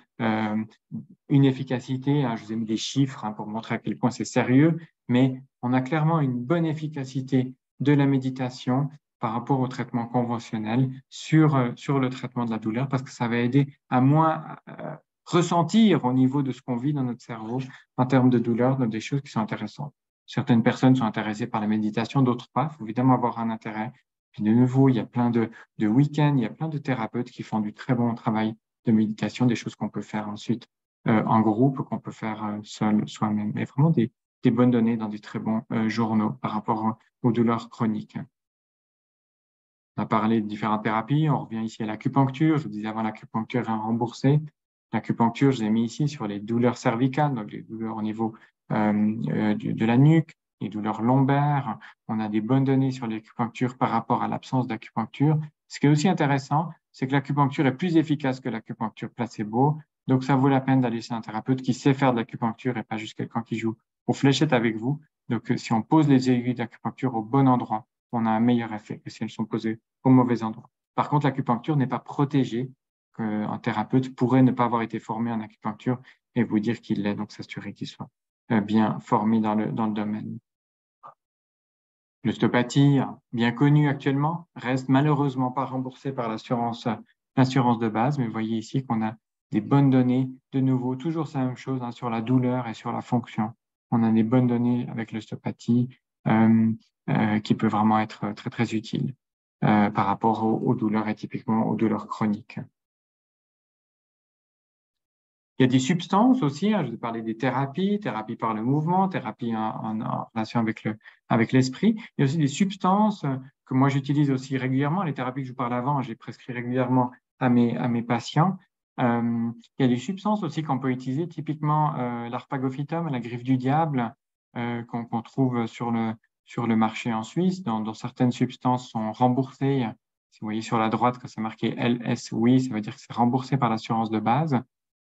une efficacité, hein, je vous ai mis des chiffres pour montrer à quel point c'est sérieux, mais on a clairement une bonne efficacité de la méditation par rapport au traitement conventionnel sur le traitement de la douleur, parce que ça va aider à moins ressentir au niveau de ce qu'on vit dans notre cerveau en termes de douleur, donc des choses qui sont intéressantes. Certaines personnes sont intéressées par la méditation, d'autres pas. Il faut évidemment avoir un intérêt. Puis de nouveau, il y a plein de week-ends, il y a plein de thérapeutes qui font du très bon travail de méditation, des choses qu'on peut faire ensuite en groupe, qu'on peut faire seul, soi-même. Mais vraiment des bonnes données dans des très bons journaux par rapport aux douleurs chroniques. On a parlé de différentes thérapies. On revient ici à l'acupuncture. Je vous disais avant, l'acupuncture est remboursée. L'acupuncture, je l'ai mis ici sur les douleurs cervicales, donc les douleurs au niveau de la nuque, les douleurs lombaires. On a des bonnes données sur l'acupuncture par rapport à l'absence d'acupuncture. Ce qui est aussi intéressant, c'est que l'acupuncture est plus efficace que l'acupuncture placebo. Donc, ça vaut la peine d'aller chez un thérapeute qui sait faire de l'acupuncture et pas juste quelqu'un qui joue aux fléchettes avec vous. Donc, si on pose les aiguilles d'acupuncture au bon endroit, on a un meilleur effet que si elles sont posées au mauvais endroit. Par contre, l'acupuncture n'est pas protégée. Un thérapeute pourrait ne pas avoir été formé en acupuncture et vous dire qu'il l'est, donc s'assurer qu'il soit bien formé dans le domaine. L'ostéopathie, bien connue actuellement, reste malheureusement pas remboursée par l'assurance l'assurance de base, mais vous voyez ici qu'on a des bonnes données. De nouveau, toujours c'est la même chose sur la douleur et sur la fonction. On a des bonnes données avec l'ostéopathie qui peut vraiment être très, très utile par rapport aux douleurs et typiquement aux douleurs chroniques. Il y a des substances aussi, je vous ai parlé des thérapies, thérapie par le mouvement, thérapie en relation avec l'esprit. Il y a aussi des substances que moi j'utilise aussi régulièrement. Les thérapies que je vous parlais avant, j'ai prescrit régulièrement à mes patients. Il y a des substances aussi qu'on peut utiliser, typiquement l'arpagophytum, la griffe du diable, qu'on trouve sur le marché en Suisse, dont certaines substances sont remboursées. Si vous voyez sur la droite que c'est marqué LS, oui, ça veut dire que c'est remboursé par l'assurance de base.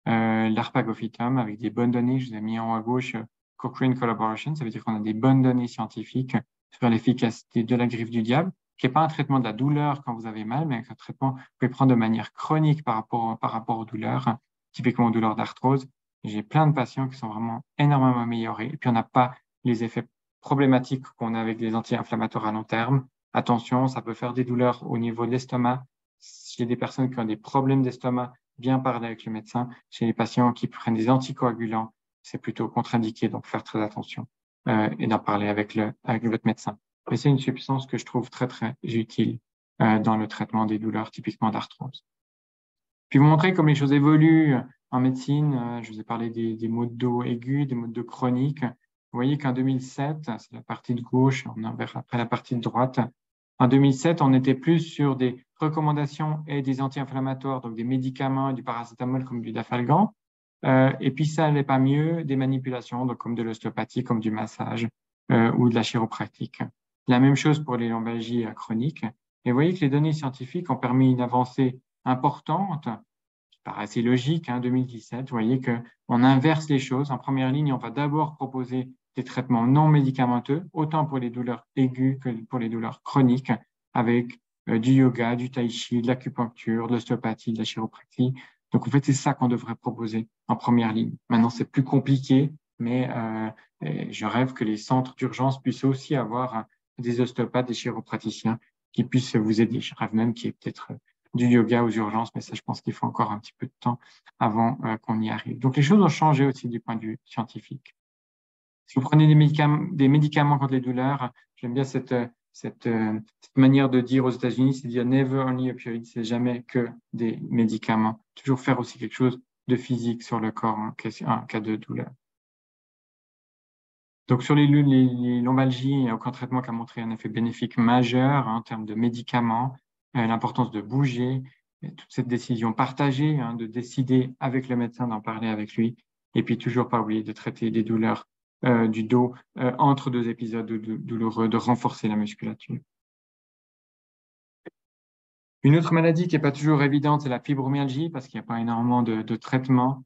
L'arpagophytum avec des bonnes données, je vous ai mis en haut à gauche Cochrane Collaboration, ça veut dire qu'on a des bonnes données scientifiques sur l'efficacité de la griffe du diable, qui n'est pas un traitement de la douleur quand vous avez mal, mais un traitement que vous pouvez prendre de manière chronique par rapport aux douleurs, typiquement aux douleurs d'arthrose. J'ai plein de patients qui sont vraiment énormément améliorés, et puis on n'a pas les effets problématiques qu'on a avec les anti-inflammatoires à long terme. Attention, ça peut faire des douleurs au niveau de l'estomac. Chez des personnes qui ont des problèmes d'estomac, bien parler avec le médecin. Chez les patients qui prennent des anticoagulants, c'est plutôt contre-indiqué, donc faire très attention et d'en parler avec votre médecin. Mais c'est une substance que je trouve très, très utile dans le traitement des douleurs typiquement d'arthrose. Puis vous montrer comme les choses évoluent en médecine. Je vous ai parlé des maux de dos aigus, des maux de dos chroniques. Vous voyez qu'en 2007, c'est la partie de gauche, on verra après la partie de droite. En 2007, on était plus sur des recommandations et des anti-inflammatoires, donc des médicaments et du paracétamol comme du dafalgan. Et puis ça n'allait pas mieux, des manipulations, donc comme de l'ostéopathie, comme du massage ou de la chiropractique. La même chose pour les lombalgies chroniques. Et vous voyez que les données scientifiques ont permis une avancée importante, qui paraissait logique, 2017. Vous voyez qu'on inverse les choses. En première ligne, on va d'abord proposer des traitements non médicamenteux, autant pour les douleurs aiguës que pour les douleurs chroniques, avec du yoga, du tai chi, de l'acupuncture, de l'ostéopathie, de la chiropractie. Donc, en fait, c'est ça qu'on devrait proposer en première ligne. Maintenant, c'est plus compliqué, mais je rêve que les centres d'urgence puissent aussi avoir des ostéopathes, des chiropraticiens qui puissent vous aider. Je rêve même qu'il y ait peut-être du yoga aux urgences, mais ça, je pense qu'il faut encore un petit peu de temps avant qu'on y arrive. Donc, les choses ont changé aussi du point de vue scientifique. Si vous prenez des médicaments contre les douleurs, j'aime bien cette manière de dire aux États-Unis, c'est de dire never only opioids, c'est jamais que des médicaments. Toujours faire aussi quelque chose de physique sur le corps en cas de douleur. Donc, sur les lombalgies, il n'y a aucun traitement qui a montré un effet bénéfique majeur en termes de médicaments, l'importance de bouger, toute cette décision partagée, de décider avec le médecin, d'en parler avec lui, et puis toujours pas oublier de traiter des douleurs du dos entre deux épisodes douloureux, de renforcer la musculature. Une autre maladie qui n'est pas toujours évidente, c'est la fibromyalgie, parce qu'il n'y a pas énormément de traitements.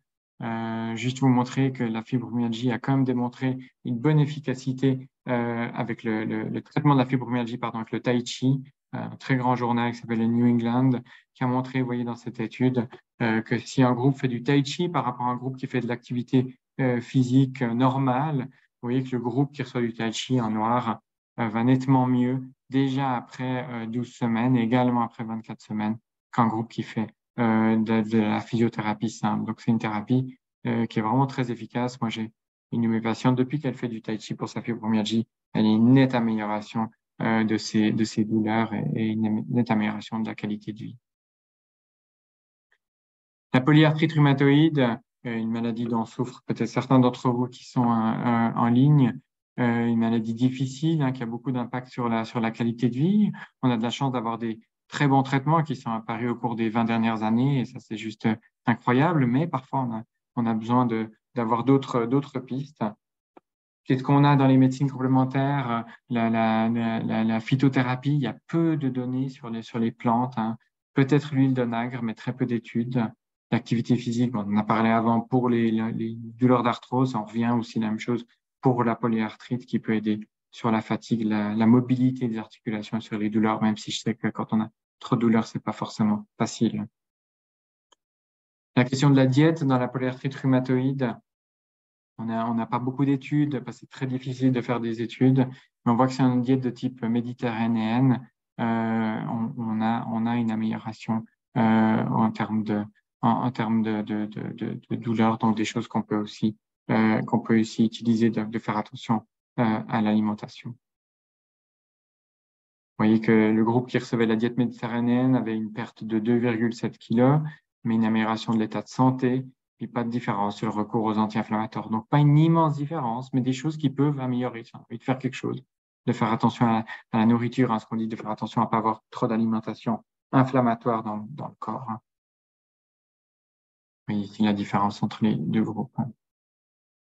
Juste vous montrer que la fibromyalgie a quand même démontré une bonne efficacité avec le traitement de la fibromyalgie, avec le tai chi, un très grand journal qui s'appelle le New England, qui a montré, vous voyez dans cette étude, que si un groupe fait du tai chi par rapport à un groupe qui fait de l'activité physique normale, vous voyez que le groupe qui reçoit du tai chi en noir va nettement mieux déjà après 12 semaines et également après 24 semaines qu'un groupe qui fait de la physiothérapie simple. Donc, c'est une thérapie qui est vraiment très efficace. Moi, j'ai une de mes patientes, depuis qu'elle fait du tai chi pour sa fibromyalgie, elle a une nette amélioration de ses douleurs et une nette amélioration de la qualité de vie. La polyarthrite rhumatoïde, une maladie dont souffrent peut-être certains d'entre vous qui sont en ligne, une maladie difficile qui a beaucoup d'impact sur la qualité de vie. On a de la chance d'avoir des très bons traitements qui sont apparus au cours des 20 dernières années et ça, c'est juste incroyable, mais parfois, on a besoin d'avoir d'autres pistes. Qu'est-ce qu'on a dans les médecines complémentaires? La phytothérapie, il y a peu de données sur les plantes. Peut-être l'huile de nagre, mais très peu d'études. L'activité physique, on en a parlé avant pour les douleurs d'arthrose. On revient aussi la même chose pour la polyarthrite qui peut aider sur la fatigue, la mobilité des articulations sur les douleurs, même si je sais que quand on a trop de douleurs, c'est pas forcément facile. La question de la diète dans la polyarthrite rhumatoïde, on n'a pas beaucoup d'études parce que c'est très difficile de faire des études, mais on voit que c'est une diète de type méditerranéenne. On a une amélioration en termes de douleur, donc des choses qu'on peut aussi utiliser, de faire attention à l'alimentation. Vous voyez que le groupe qui recevait la diète méditerranéenne avait une perte de 2,7 kg, mais une amélioration de l'état de santé, puis pas de différence sur le recours aux anti-inflammatoires. Donc, pas une immense différence, mais des choses qui peuvent améliorer. Si on a envie de faire quelque chose, de faire attention à la nourriture, hein, ce qu'on dit, de faire attention à ne pas avoir trop d'alimentation inflammatoire dans le corps. Hein. Vous voyez ici la différence entre les deux groupes. Hein.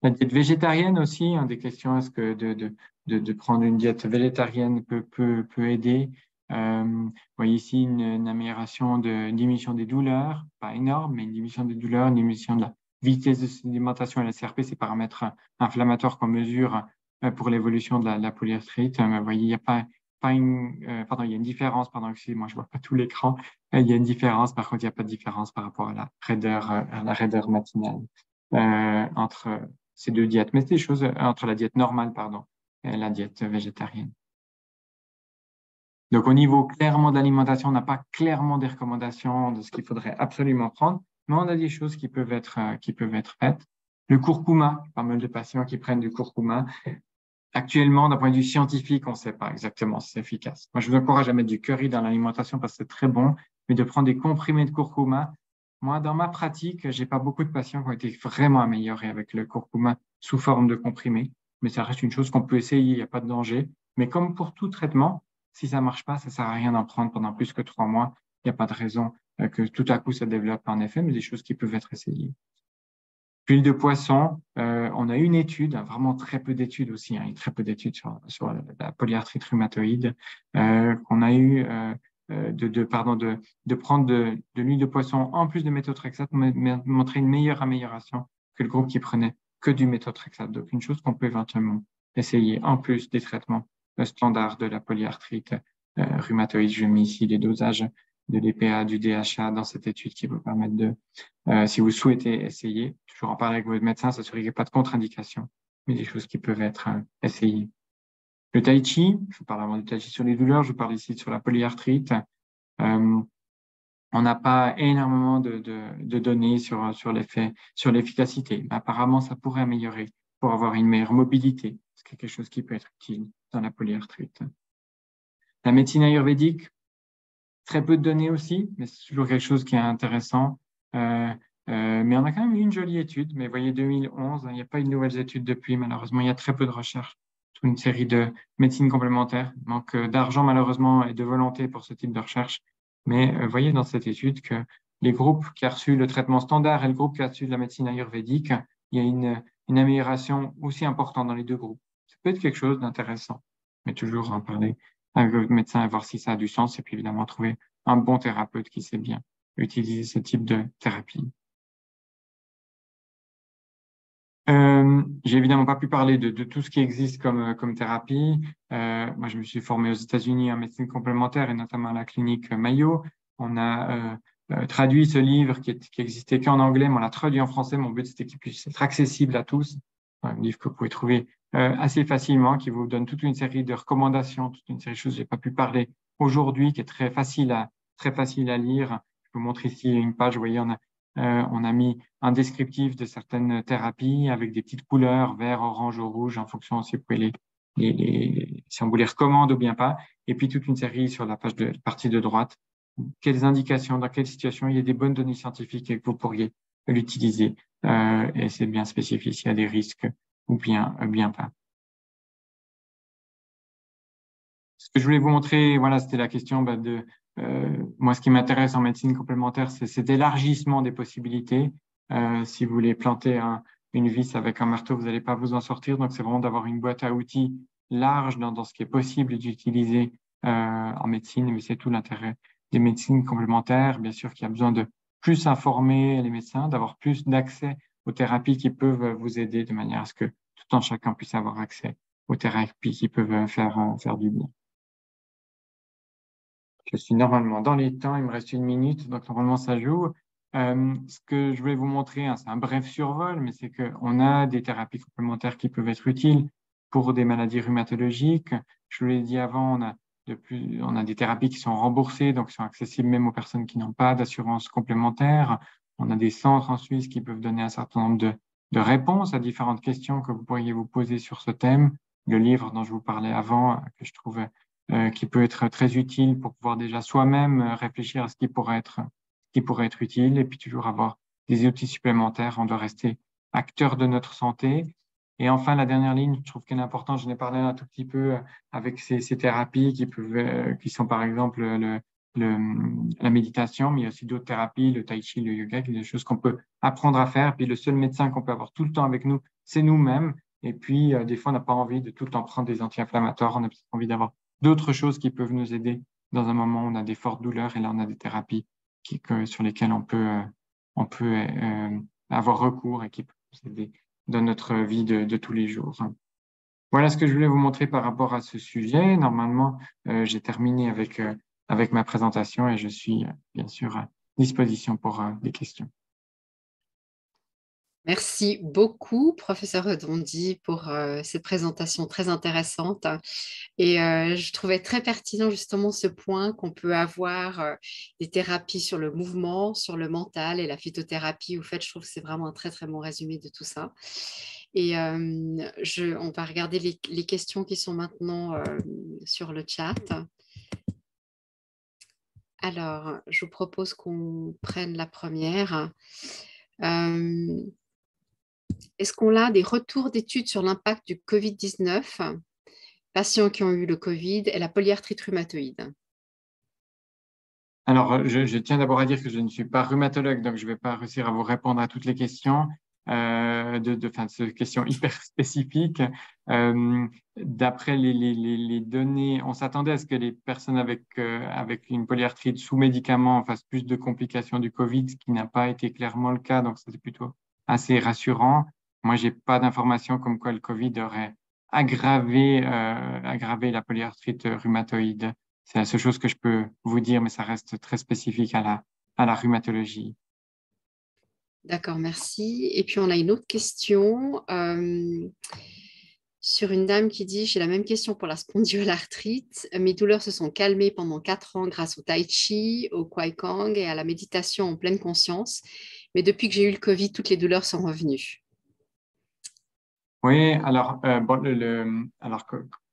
La diète végétarienne aussi, hein, des questions, est-ce que de prendre une diète végétarienne peut aider? Vous voyez ici une amélioration une diminution des douleurs, pas énorme, mais une diminution des douleurs, une diminution de la vitesse de sédimentation et la CRP, ces paramètres inflammatoires qu'on mesure pour l'évolution de la polyarthrite. Vous voyez, il n'y a pas il y a une différence, excusez-moi, je vois pas tout l'écran. Il y a une différence, par contre, il n'y a pas de différence par rapport à la raideur matinale entre ces deux diètes, mais c'est des choses entre la diète normale, et la diète végétarienne. Donc, au niveau clairement de l'alimentation, on n'a pas clairement des recommandations de ce qu'il faudrait absolument prendre, mais on a des choses qui peuvent être faites. Le curcuma, pas mal de patients qui prennent du curcuma. Actuellement, d'un point de vue scientifique, on ne sait pas exactement si c'est efficace. Moi, je vous encourage à mettre du curry dans l'alimentation parce que c'est très bon, mais de prendre des comprimés de curcuma. Moi, dans ma pratique, j'ai pas beaucoup de patients qui ont été vraiment améliorés avec le curcuma sous forme de comprimé, mais ça reste une chose qu'on peut essayer, il n'y a pas de danger. Mais comme pour tout traitement, si ça marche pas, ça sert à rien d'en prendre pendant plus que 3 mois. Il n'y a pas de raison que tout à coup ça développe un effet, mais des choses qui peuvent être essayées. Huile de poisson, on a une étude, vraiment très peu d'études aussi, hein, très peu d'études sur la polyarthrite rhumatoïde, qu'on a eu de prendre de l'huile de poisson en plus de méthotrexate, montrer une meilleure amélioration que le groupe qui prenait que du méthotrexate. Donc, une chose qu'on peut éventuellement essayer en plus des traitements standards de la polyarthrite rhumatoïde. Je mets ici les dosages de l'EPA, du DHA dans cette étude qui vous permettent si vous souhaitez essayer, toujours en parler avec votre médecin, s'assurer qu'il n'y a pas de contre-indication, mais des choses qui peuvent être essayées. Le tai chi, je parle avant du tai chi sur les douleurs, je parle ici sur la polyarthrite. On n'a pas énormément de données sur l'effet, sur l'efficacité, mais apparemment ça pourrait améliorer pour avoir une meilleure mobilité. C'est quelque chose qui peut être utile dans la polyarthrite. La médecine ayurvédique, très peu de données aussi, mais c'est toujours quelque chose qui est intéressant. Mais on a quand même eu une jolie étude, mais vous voyez, 2011, il n'y a pas eu de nouvelles études depuis, malheureusement, il y a très peu de recherches. Toute une série de médecines complémentaires. Il manque d'argent, malheureusement, et de volonté pour ce type de recherche. Mais vous voyez dans cette étude que les groupes qui ont reçu le traitement standard et le groupe qui a reçu de la médecine ayurvédique, il y a une amélioration aussi importante dans les deux groupes. Ça peut être quelque chose d'intéressant, mais toujours en parler avec le médecin et voir si ça a du sens, et puis évidemment trouver un bon thérapeute qui sait bien utiliser ce type de thérapie. J'ai évidemment pas pu parler de tout ce qui existe comme thérapie. Moi, je me suis formé aux États-Unis en médecine complémentaire et notamment à la clinique Mayo. On a traduit ce livre qui existait qu'en anglais, mais on l'a traduit en français. Mon but, c'était qu'il puisse être accessible à tous. Un livre que vous pouvez trouver assez facilement, qui vous donne toute une série de recommandations, toute une série de choses que j'ai pas pu parler aujourd'hui, qui est très facile à lire. Je vous montre ici une page. Vous voyez, on a mis un descriptif de certaines thérapies avec des petites couleurs, vert, orange ou rouge, en fonction si vous pouvez si on vous les recommande ou bien pas. Et puis toute une série sur la partie de droite. Quelles indications, dans quelle situation il y a des bonnes données scientifiques et que vous pourriez l'utiliser. Et c'est bien spécifié s'il y a des risques ou bien pas. Ce que je voulais vous montrer, voilà, c'était la question moi, ce qui m'intéresse en médecine complémentaire, c'est cet élargissement des possibilités. Si vous voulez planter une vis avec un marteau, vous n'allez pas vous en sortir. Donc, c'est vraiment d'avoir une boîte à outils large dans ce qui est possible d'utiliser en médecine. Mais c'est tout l'intérêt des médecines complémentaires. Bien sûr qu'il y a besoin de plus informer les médecins, d'avoir plus d'accès aux thérapies qui peuvent vous aider de manière à ce que tout un chacun puisse avoir accès aux thérapies qui peuvent faire du bien. Je suis normalement dans les temps, il me reste 1 minute, donc normalement ça joue. Ce que je voulais vous montrer, hein, c'est un bref survol, mais c'est qu'on a des thérapies complémentaires qui peuvent être utiles pour des maladies rhumatologiques. Je vous l'ai dit avant, on a on a des thérapies qui sont remboursées, donc qui sont accessibles même aux personnes qui n'ont pas d'assurance complémentaire. On a des centres en Suisse qui peuvent donner un certain nombre de réponses à différentes questions que vous pourriez vous poser sur ce thème. Le livre dont je vous parlais avant, que je trouve qui peut être très utile pour pouvoir déjà soi-même réfléchir à ce qui pourrait être utile, et puis toujours avoir des outils supplémentaires. On doit rester acteur de notre santé. Et enfin, la dernière ligne, je trouve qu'elle est importante, j'en ai parlé un tout petit peu avec ces thérapies qui sont par exemple la méditation, mais il y a aussi d'autres thérapies, le tai chi, le yoga, qui sont des choses qu'on peut apprendre à faire. Puis le seul médecin qu'on peut avoir tout le temps avec nous, c'est nous-mêmes. Et puis, des fois, on n'a pas envie de tout le temps prendre des anti-inflammatoires, on a peut-être envie d'avoir d'autres choses qui peuvent nous aider dans un moment où on a des fortes douleurs. Et là, on a des thérapies sur lesquelles on peut avoir recours et qui peuvent nous aider dans notre vie de tous les jours. Voilà ce que je voulais vous montrer par rapport à ce sujet. Normalement, j'ai terminé avec ma présentation et je suis bien sûr à disposition pour des questions. Merci beaucoup, professeur Redondi, pour cette présentation très intéressante. Et je trouvais très pertinent justement ce point qu'on peut avoir des thérapies sur le mouvement, sur le mental et la phytothérapie. Au fait, je trouve que c'est vraiment un très, très bon résumé de tout ça. Et on va regarder les questions qui sont maintenant sur le chat. Alors, je vous propose qu'on prenne la première. Est-ce qu'on a des retours d'études sur l'impact du Covid-19, patients qui ont eu le Covid et la polyarthrite rhumatoïde? Alors, je tiens d'abord à dire que je ne suis pas rhumatologue, donc je ne vais pas réussir à vous répondre à toutes les questions, ces questions hyper spécifiques. D'après les données, on s'attendait à ce que les personnes avec une polyarthrite sous médicaments fassent plus de complications du Covid, ce qui n'a pas été clairement le cas, donc c'était plutôt assez rassurant. Moi, j'ai pas d'informations comme quoi le Covid aurait aggravé la polyarthrite rhumatoïde. C'est la seule chose que je peux vous dire, mais ça reste très spécifique à la rhumatologie. D'accord, merci. Et puis, on a une autre question sur une dame qui dit, j'ai la même question pour la spondyloarthrite. Mes douleurs se sont calmées pendant 4 ans grâce au tai chi, au kwai kang et à la méditation en pleine conscience. Mais depuis que j'ai eu le Covid, toutes les douleurs sont revenues. Oui, alors,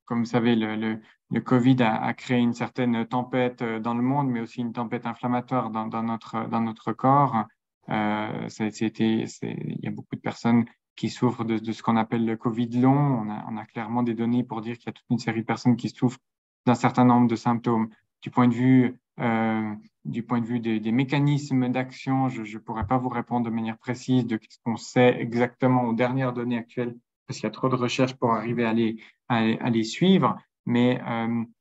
comme vous savez, le Covid a créé une certaine tempête dans le monde, mais aussi une tempête inflammatoire dans notre corps. Il y a beaucoup de personnes qui souffrent de ce qu'on appelle le Covid long. On a clairement des données pour dire qu'il y a toute une série de personnes qui souffrent d'un certain nombre de symptômes. Du point de vue, des mécanismes d'action, je ne pourrais pas vous répondre de manière précise de ce qu'on sait exactement aux dernières données actuelles parce qu'il y a trop de recherches pour arriver à les suivre. Mais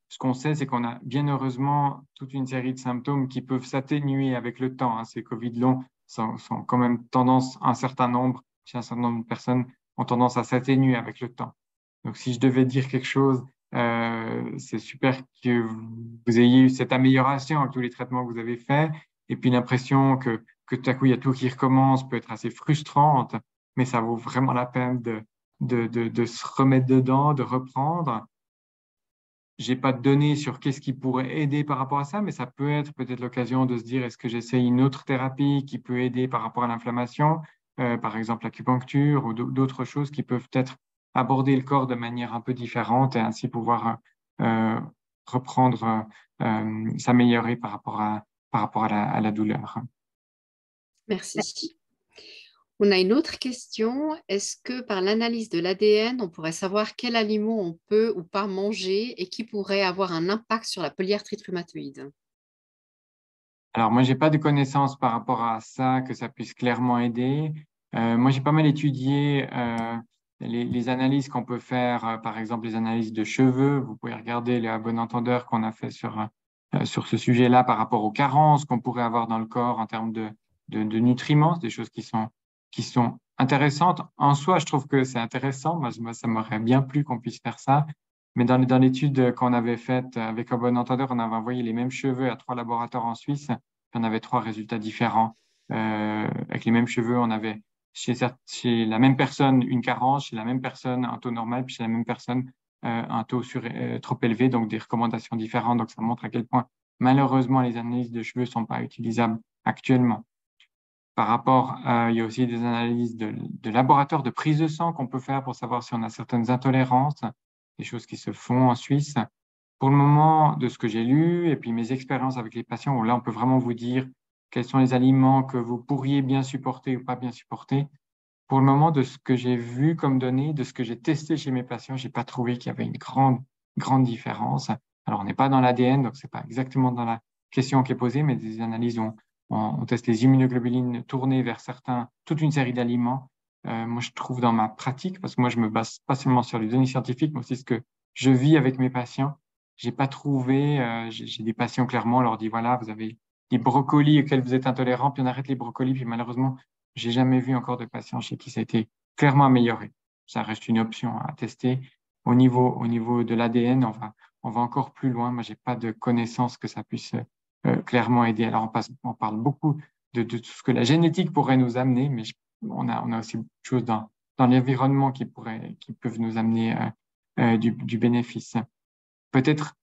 ce qu'on sait, c'est qu'on a bien heureusement toute une série de symptômes qui peuvent s'atténuer avec le temps. Ces Covid longs sont quand même tendance, un certain nombre, chez un certain nombre de personnes, ont tendance à s'atténuer avec le temps. Donc, si je devais dire quelque chose, c'est super que vous ayez eu cette amélioration avec tous les traitements que vous avez faits. Et puis, l'impression que tout à coup, il y a tout qui recommence peut être assez frustrante, mais ça vaut vraiment la peine de se remettre dedans, de reprendre. J'ai pas de données sur qu'est-ce qui pourrait aider par rapport à ça, mais ça peut être peut-être l'occasion de se dire est-ce que j'essaye une autre thérapie qui peut aider par rapport à l'inflammation, par exemple l'acupuncture ou d'autres choses qui peuvent peut-être aborder le corps de manière un peu différente et ainsi pouvoir reprendre, s'améliorer par rapport à la douleur. Merci. On a une autre question. Est-ce que par l'analyse de l'ADN, on pourrait savoir quel aliment on peut ou pas manger et qui pourrait avoir un impact sur la polyarthrite rhumatoïde? Alors, moi, j'ai pas de connaissances par rapport à ça, que ça puisse clairement aider. Moi, j'ai pas mal étudié les analyses qu'on peut faire, par exemple, les analyses de cheveux. Vous pouvez regarder les bon entendeur qu'on a fait sur ce sujet-là par rapport aux carences qu'on pourrait avoir dans le corps en termes de nutriments, des choses qui sont intéressantes. En soi, je trouve que c'est intéressant. Moi, ça m'aurait bien plu qu'on puisse faire ça. Mais dans l'étude qu'on avait faite avec un bon entendeur, on avait envoyé les mêmes cheveux à 3 laboratoires en Suisse. On avait 3 résultats différents. Avec les mêmes cheveux, on avait chez la même personne une carence, chez la même personne un taux normal, puis chez la même personne un taux trop élevé, donc des recommandations différentes. Donc, ça montre à quel point, malheureusement, les analyses de cheveux ne sont pas utilisables actuellement. Par rapport, il y a aussi des analyses de laboratoire de prise de sang qu'on peut faire pour savoir si on a certaines intolérances, des choses qui se font en Suisse. Pour le moment, de ce que j'ai lu et puis mes expériences avec les patients, où là, on peut vraiment vous dire quels sont les aliments que vous pourriez bien supporter ou pas bien supporter. Pour le moment, de ce que j'ai vu comme données, de ce que j'ai testé chez mes patients, j'ai pas trouvé qu'il y avait une grande différence. Alors, on n'est pas dans l'ADN, donc c'est pas exactement dans la question qui est posée, mais des analyses où on teste les immunoglobulines tournées vers toute une série d'aliments. Moi, je trouve dans ma pratique, parce que moi, je me base pas seulement sur les données scientifiques, mais aussi ce que je vis avec mes patients. J'ai pas trouvé, j'ai des patients, clairement, on leur dit, voilà, vous avez des brocolis auxquels vous êtes intolérant, puis on arrête les brocolis, puis malheureusement, j'ai jamais vu encore de patients chez qui ça a été clairement amélioré. Ça reste une option à tester. Au niveau de l'ADN, on va encore plus loin. Moi, j'ai pas de connaissance que ça puisse clairement aider. Alors, on parle beaucoup de tout ce que la génétique pourrait nous amener, mais on a aussi beaucoup de choses dans l'environnement qui peuvent nous amener du bénéfice. Peut-être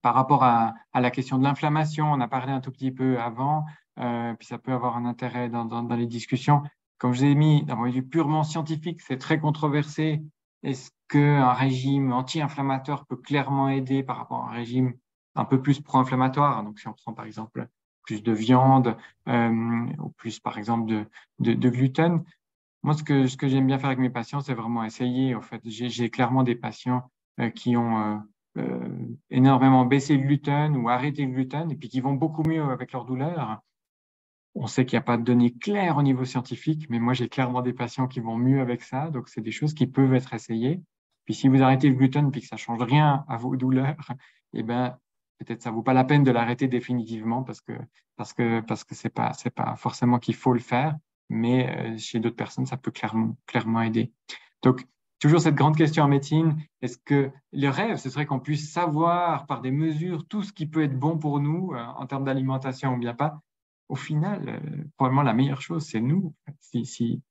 par rapport à la question de l'inflammation, on a parlé un tout petit peu avant, puis ça peut avoir un intérêt dans les discussions. Comme je vous ai mis, d'un point de vue purement scientifique, c'est très controversé. Est-ce qu'un régime anti-inflammatoire peut clairement aider par rapport à un régime un peu plus pro-inflammatoire? Donc, si on prend par exemple plus de viande ou plus par exemple de gluten. Moi, ce que j'aime bien faire avec mes patients, c'est vraiment essayer. En fait, j'ai clairement des patients qui ont énormément baissé le gluten ou arrêté le gluten et puis qui vont beaucoup mieux avec leur douleur. On sait qu'il n'y a pas de données claires au niveau scientifique, mais moi, j'ai clairement des patients qui vont mieux avec ça. Donc, c'est des choses qui peuvent être essayées. Puis, si vous arrêtez le gluten puis que ça change rien à vos douleurs, eh ben, peut-être ça vaut pas la peine de l'arrêter définitivement parce que c'est pas forcément qu'il faut le faire, mais chez d'autres personnes, ça peut clairement aider. Donc, toujours cette grande question en médecine, est-ce que le rêve, ce serait qu'on puisse savoir par des mesures tout ce qui peut être bon pour nous en termes d'alimentation ou bien pas? Au final, probablement la meilleure chose, c'est nous. Si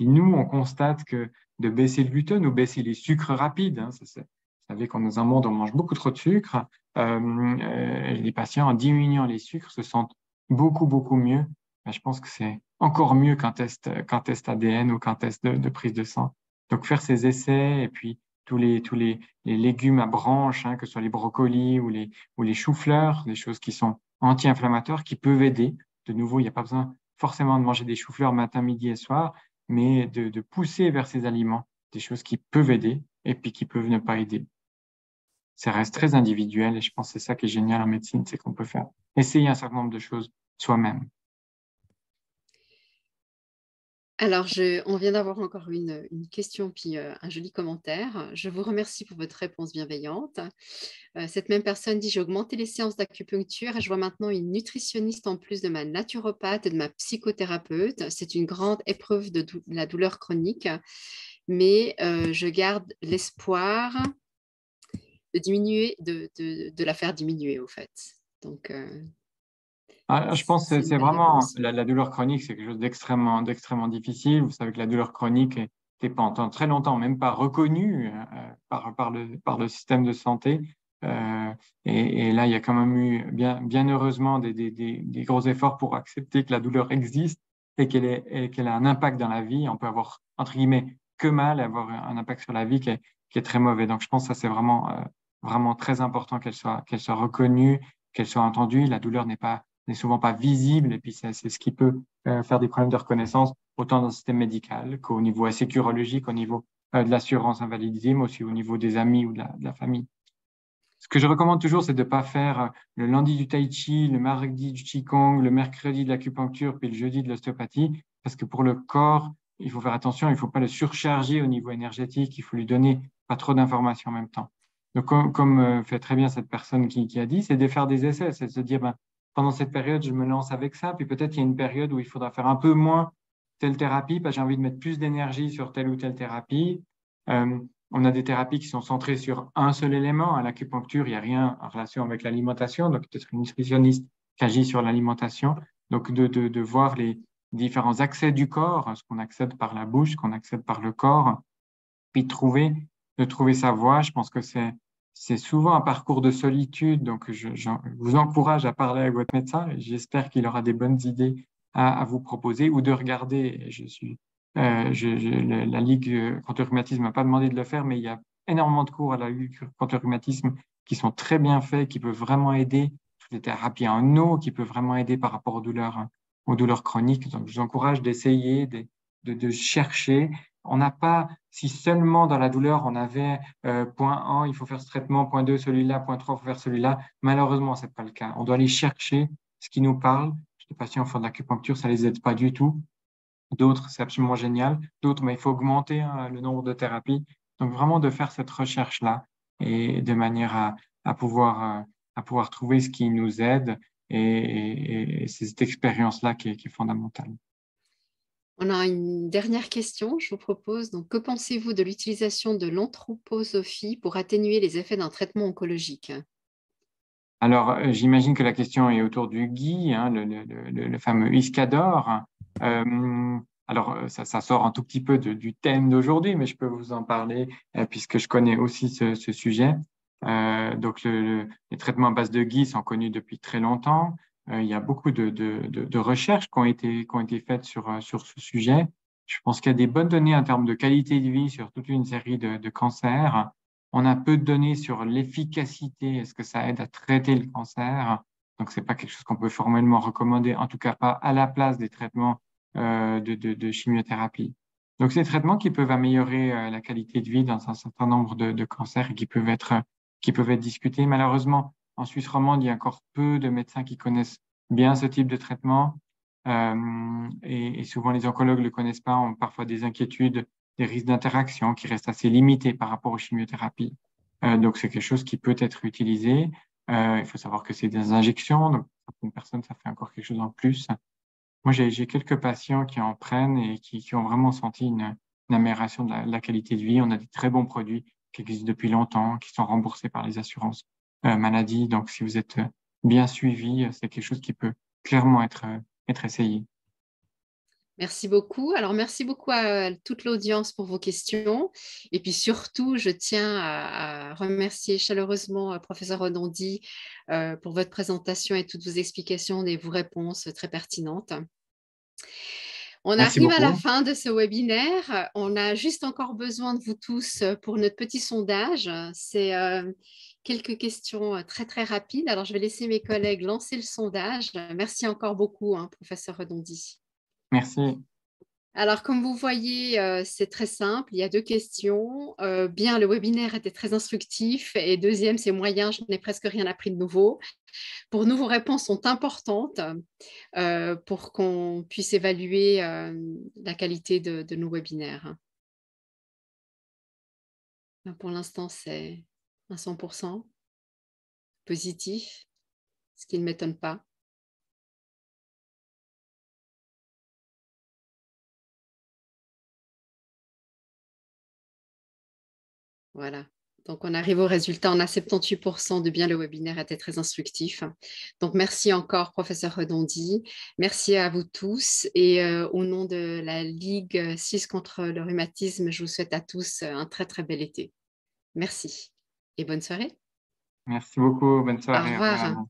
nous, on constate que de baisser le gluten ou baisser les sucres rapides, hein, vous savez qu'on est dans un monde où on mange beaucoup trop de sucre, les patients, en diminuant les sucres, se sentent beaucoup mieux. Ben, je pense que c'est encore mieux qu'un test ADN ou qu'un test de prise de sang. Donc, faire ces essais et puis tous les légumes à branches, hein, que ce soit les brocolis ou les choux-fleurs, des choses qui sont anti-inflammatoires, qui peuvent aider. De nouveau, il n'y a pas besoin forcément de manger des choux-fleurs matin, midi et soir, mais de pousser vers ces aliments, des choses qui peuvent aider et puis qui peuvent ne pas aider. Ça reste très individuel et je pense que c'est ça qui est génial en médecine, c'est qu'on peut faire essayer un certain nombre de choses soi-même. Alors, on vient d'avoir encore une question puis un joli commentaire. Je vous remercie pour votre réponse bienveillante. Cette même personne dit: j'ai augmenté les séances d'acupuncture et je vois maintenant une nutritionniste en plus de ma naturopathe et de ma psychothérapeute. C'est une grande épreuve de la douleur chronique, mais je garde l'espoir de diminuer, de la faire diminuer au fait. Donc, Je pense que c'est une c'est belle vraiment réponse. la douleur chronique, c'est quelque chose d'extrêmement difficile. Vous savez que la douleur chronique n'était pendant très longtemps même pas reconnue par le système de santé. Euh, et là, il y a quand même eu bien heureusement des gros efforts pour accepter que la douleur existe et qu'elle a un impact dans la vie. On peut avoir, entre guillemets, que mal, avoir un impact sur la vie qui est très mauvais. Donc, je pense que ça, c'est vraiment très important qu'elle soit reconnue, qu'elle soit entendue. La douleur n'est souvent pas visible et puis c'est ce qui peut faire des problèmes de reconnaissance autant dans le système médical qu'au niveau sécurologique, au niveau de l'assurance invalidité, mais aussi au niveau des amis ou de la famille. Ce que je recommande toujours, c'est de ne pas faire le lundi du tai chi, le mardi du qigong, le mercredi de l'acupuncture, puis le jeudi de l'ostéopathie, parce que pour le corps, il faut faire attention, il ne faut pas le surcharger au niveau énergétique, il faut lui donner pas trop d'informations en même temps. Donc, comme fait très bien cette personne qui a dit, c'est de faire des essais, c'est de se dire, ben, pendant cette période, je me lance avec ça, puis peut-être il y a une période où il faudra faire un peu moins telle thérapie, parce que j'ai envie de mettre plus d'énergie sur telle ou telle thérapie. On a des thérapies qui sont centrées sur un seul élément. À l'acupuncture, il n'y a rien en relation avec l'alimentation, donc peut-être une nutritionniste qui agit sur l'alimentation. Donc, de voir les différents accès du corps, ce qu'on accède par la bouche, ce qu'on accède par le corps, puis de trouver de trouver sa voie. Je pense que c'est souvent un parcours de solitude, donc je vous encourage à parler avec votre médecin. J'espère qu'il aura des bonnes idées à vous proposer ou de regarder. La Ligue contre le rhumatisme m'a pas demandé de le faire, mais il y a énormément de cours à la Ligue contre le rhumatisme qui sont très bien faits, qui peuvent vraiment aider. Toutes les thérapies en eau qui peuvent vraiment aider par rapport aux douleurs chroniques. Donc, je vous encourage d'essayer, de chercher. On n'a pas, si seulement dans la douleur, on avait point 1, il faut faire ce traitement, point 2, celui-là, point 3, il faut faire celui-là. Malheureusement, ce n'est pas le cas. On doit aller chercher ce qui nous parle. Les patients font de l'acupuncture, ça ne les aide pas du tout. D'autres, c'est absolument génial. D'autres, il faut augmenter le nombre de thérapies. Donc, vraiment de faire cette recherche-là et de manière à pouvoir trouver ce qui nous aide et c'est cette expérience-là qui est fondamentale. On a une dernière question, je vous propose. Donc, que pensez-vous de l'utilisation de l'anthroposophie pour atténuer les effets d'un traitement oncologique? Alors, j'imagine que la question est autour du gui, hein, le fameux Iscador. Alors, ça sort un tout petit peu du thème d'aujourd'hui, mais je peux vous en parler puisque je connais aussi ce sujet. Donc, les traitements à base de gui sont connus depuis très longtemps. Il y a beaucoup de recherches qui ont été faites sur ce sujet. Je pense qu'il y a des bonnes données en termes de qualité de vie sur toute une série de cancers. On a peu de données sur l'efficacité. Est-ce que ça aide à traiter le cancer? Donc, c'est pas quelque chose qu'on peut formellement recommander, en tout cas pas à la place des traitements de chimiothérapie. Donc, c'est des traitements qui peuvent améliorer la qualité de vie dans un certain nombre de cancers et qui peuvent être discutés. Malheureusement, en Suisse romande, il y a encore peu de médecins qui connaissent bien ce type de traitement. Et souvent, les oncologues ne le connaissent pas, ont parfois des inquiétudes, des risques d'interaction qui restent assez limités par rapport aux chimiothérapies. Donc, c'est quelque chose qui peut être utilisé. Il faut savoir que c'est des injections, donc pour certaines personnes, ça fait encore quelque chose en plus. Moi, j'ai quelques patients qui en prennent et qui ont vraiment senti une amélioration de la qualité de vie. On a des très bons produits qui existent depuis longtemps, qui sont remboursés par les assurances maladie. Donc, si vous êtes bien suivi, c'est quelque chose qui peut clairement être essayé. Merci beaucoup. Alors, merci beaucoup à toute l'audience pour vos questions. Et puis surtout, je tiens à remercier chaleureusement professeur Redondi pour votre présentation et toutes vos explications et vos réponses très pertinentes. On Merci arrive à la beaucoup. fin de ce webinaire. On a juste encore besoin de vous tous pour notre petit sondage. C'est quelques questions très, très rapides. Alors, je vais laisser mes collègues lancer le sondage. Merci encore beaucoup, professeur Redondi. Merci. Alors, comme vous voyez, c'est très simple. Il y a 2 questions. Bien, le webinaire était très instructif. Et deuxième, c'est moyen, je n'ai presque rien appris de nouveau. Pour nous, vos réponses sont importantes pour qu'on puisse évaluer la qualité de nos webinaires. Pour l'instant, c'est un 100% positif, ce qui ne m'étonne pas. Voilà. Donc, on arrive au résultat. On a 78% de bien, le webinaire était très instructif. Donc, merci encore, professeur Redondi. Merci à vous tous. Et au nom de la Ligue Suisse contre le rhumatisme, je vous souhaite à tous un très, très bel été. Merci et bonne soirée. Merci beaucoup. Bonne Au soirée. Au revoir. revoir.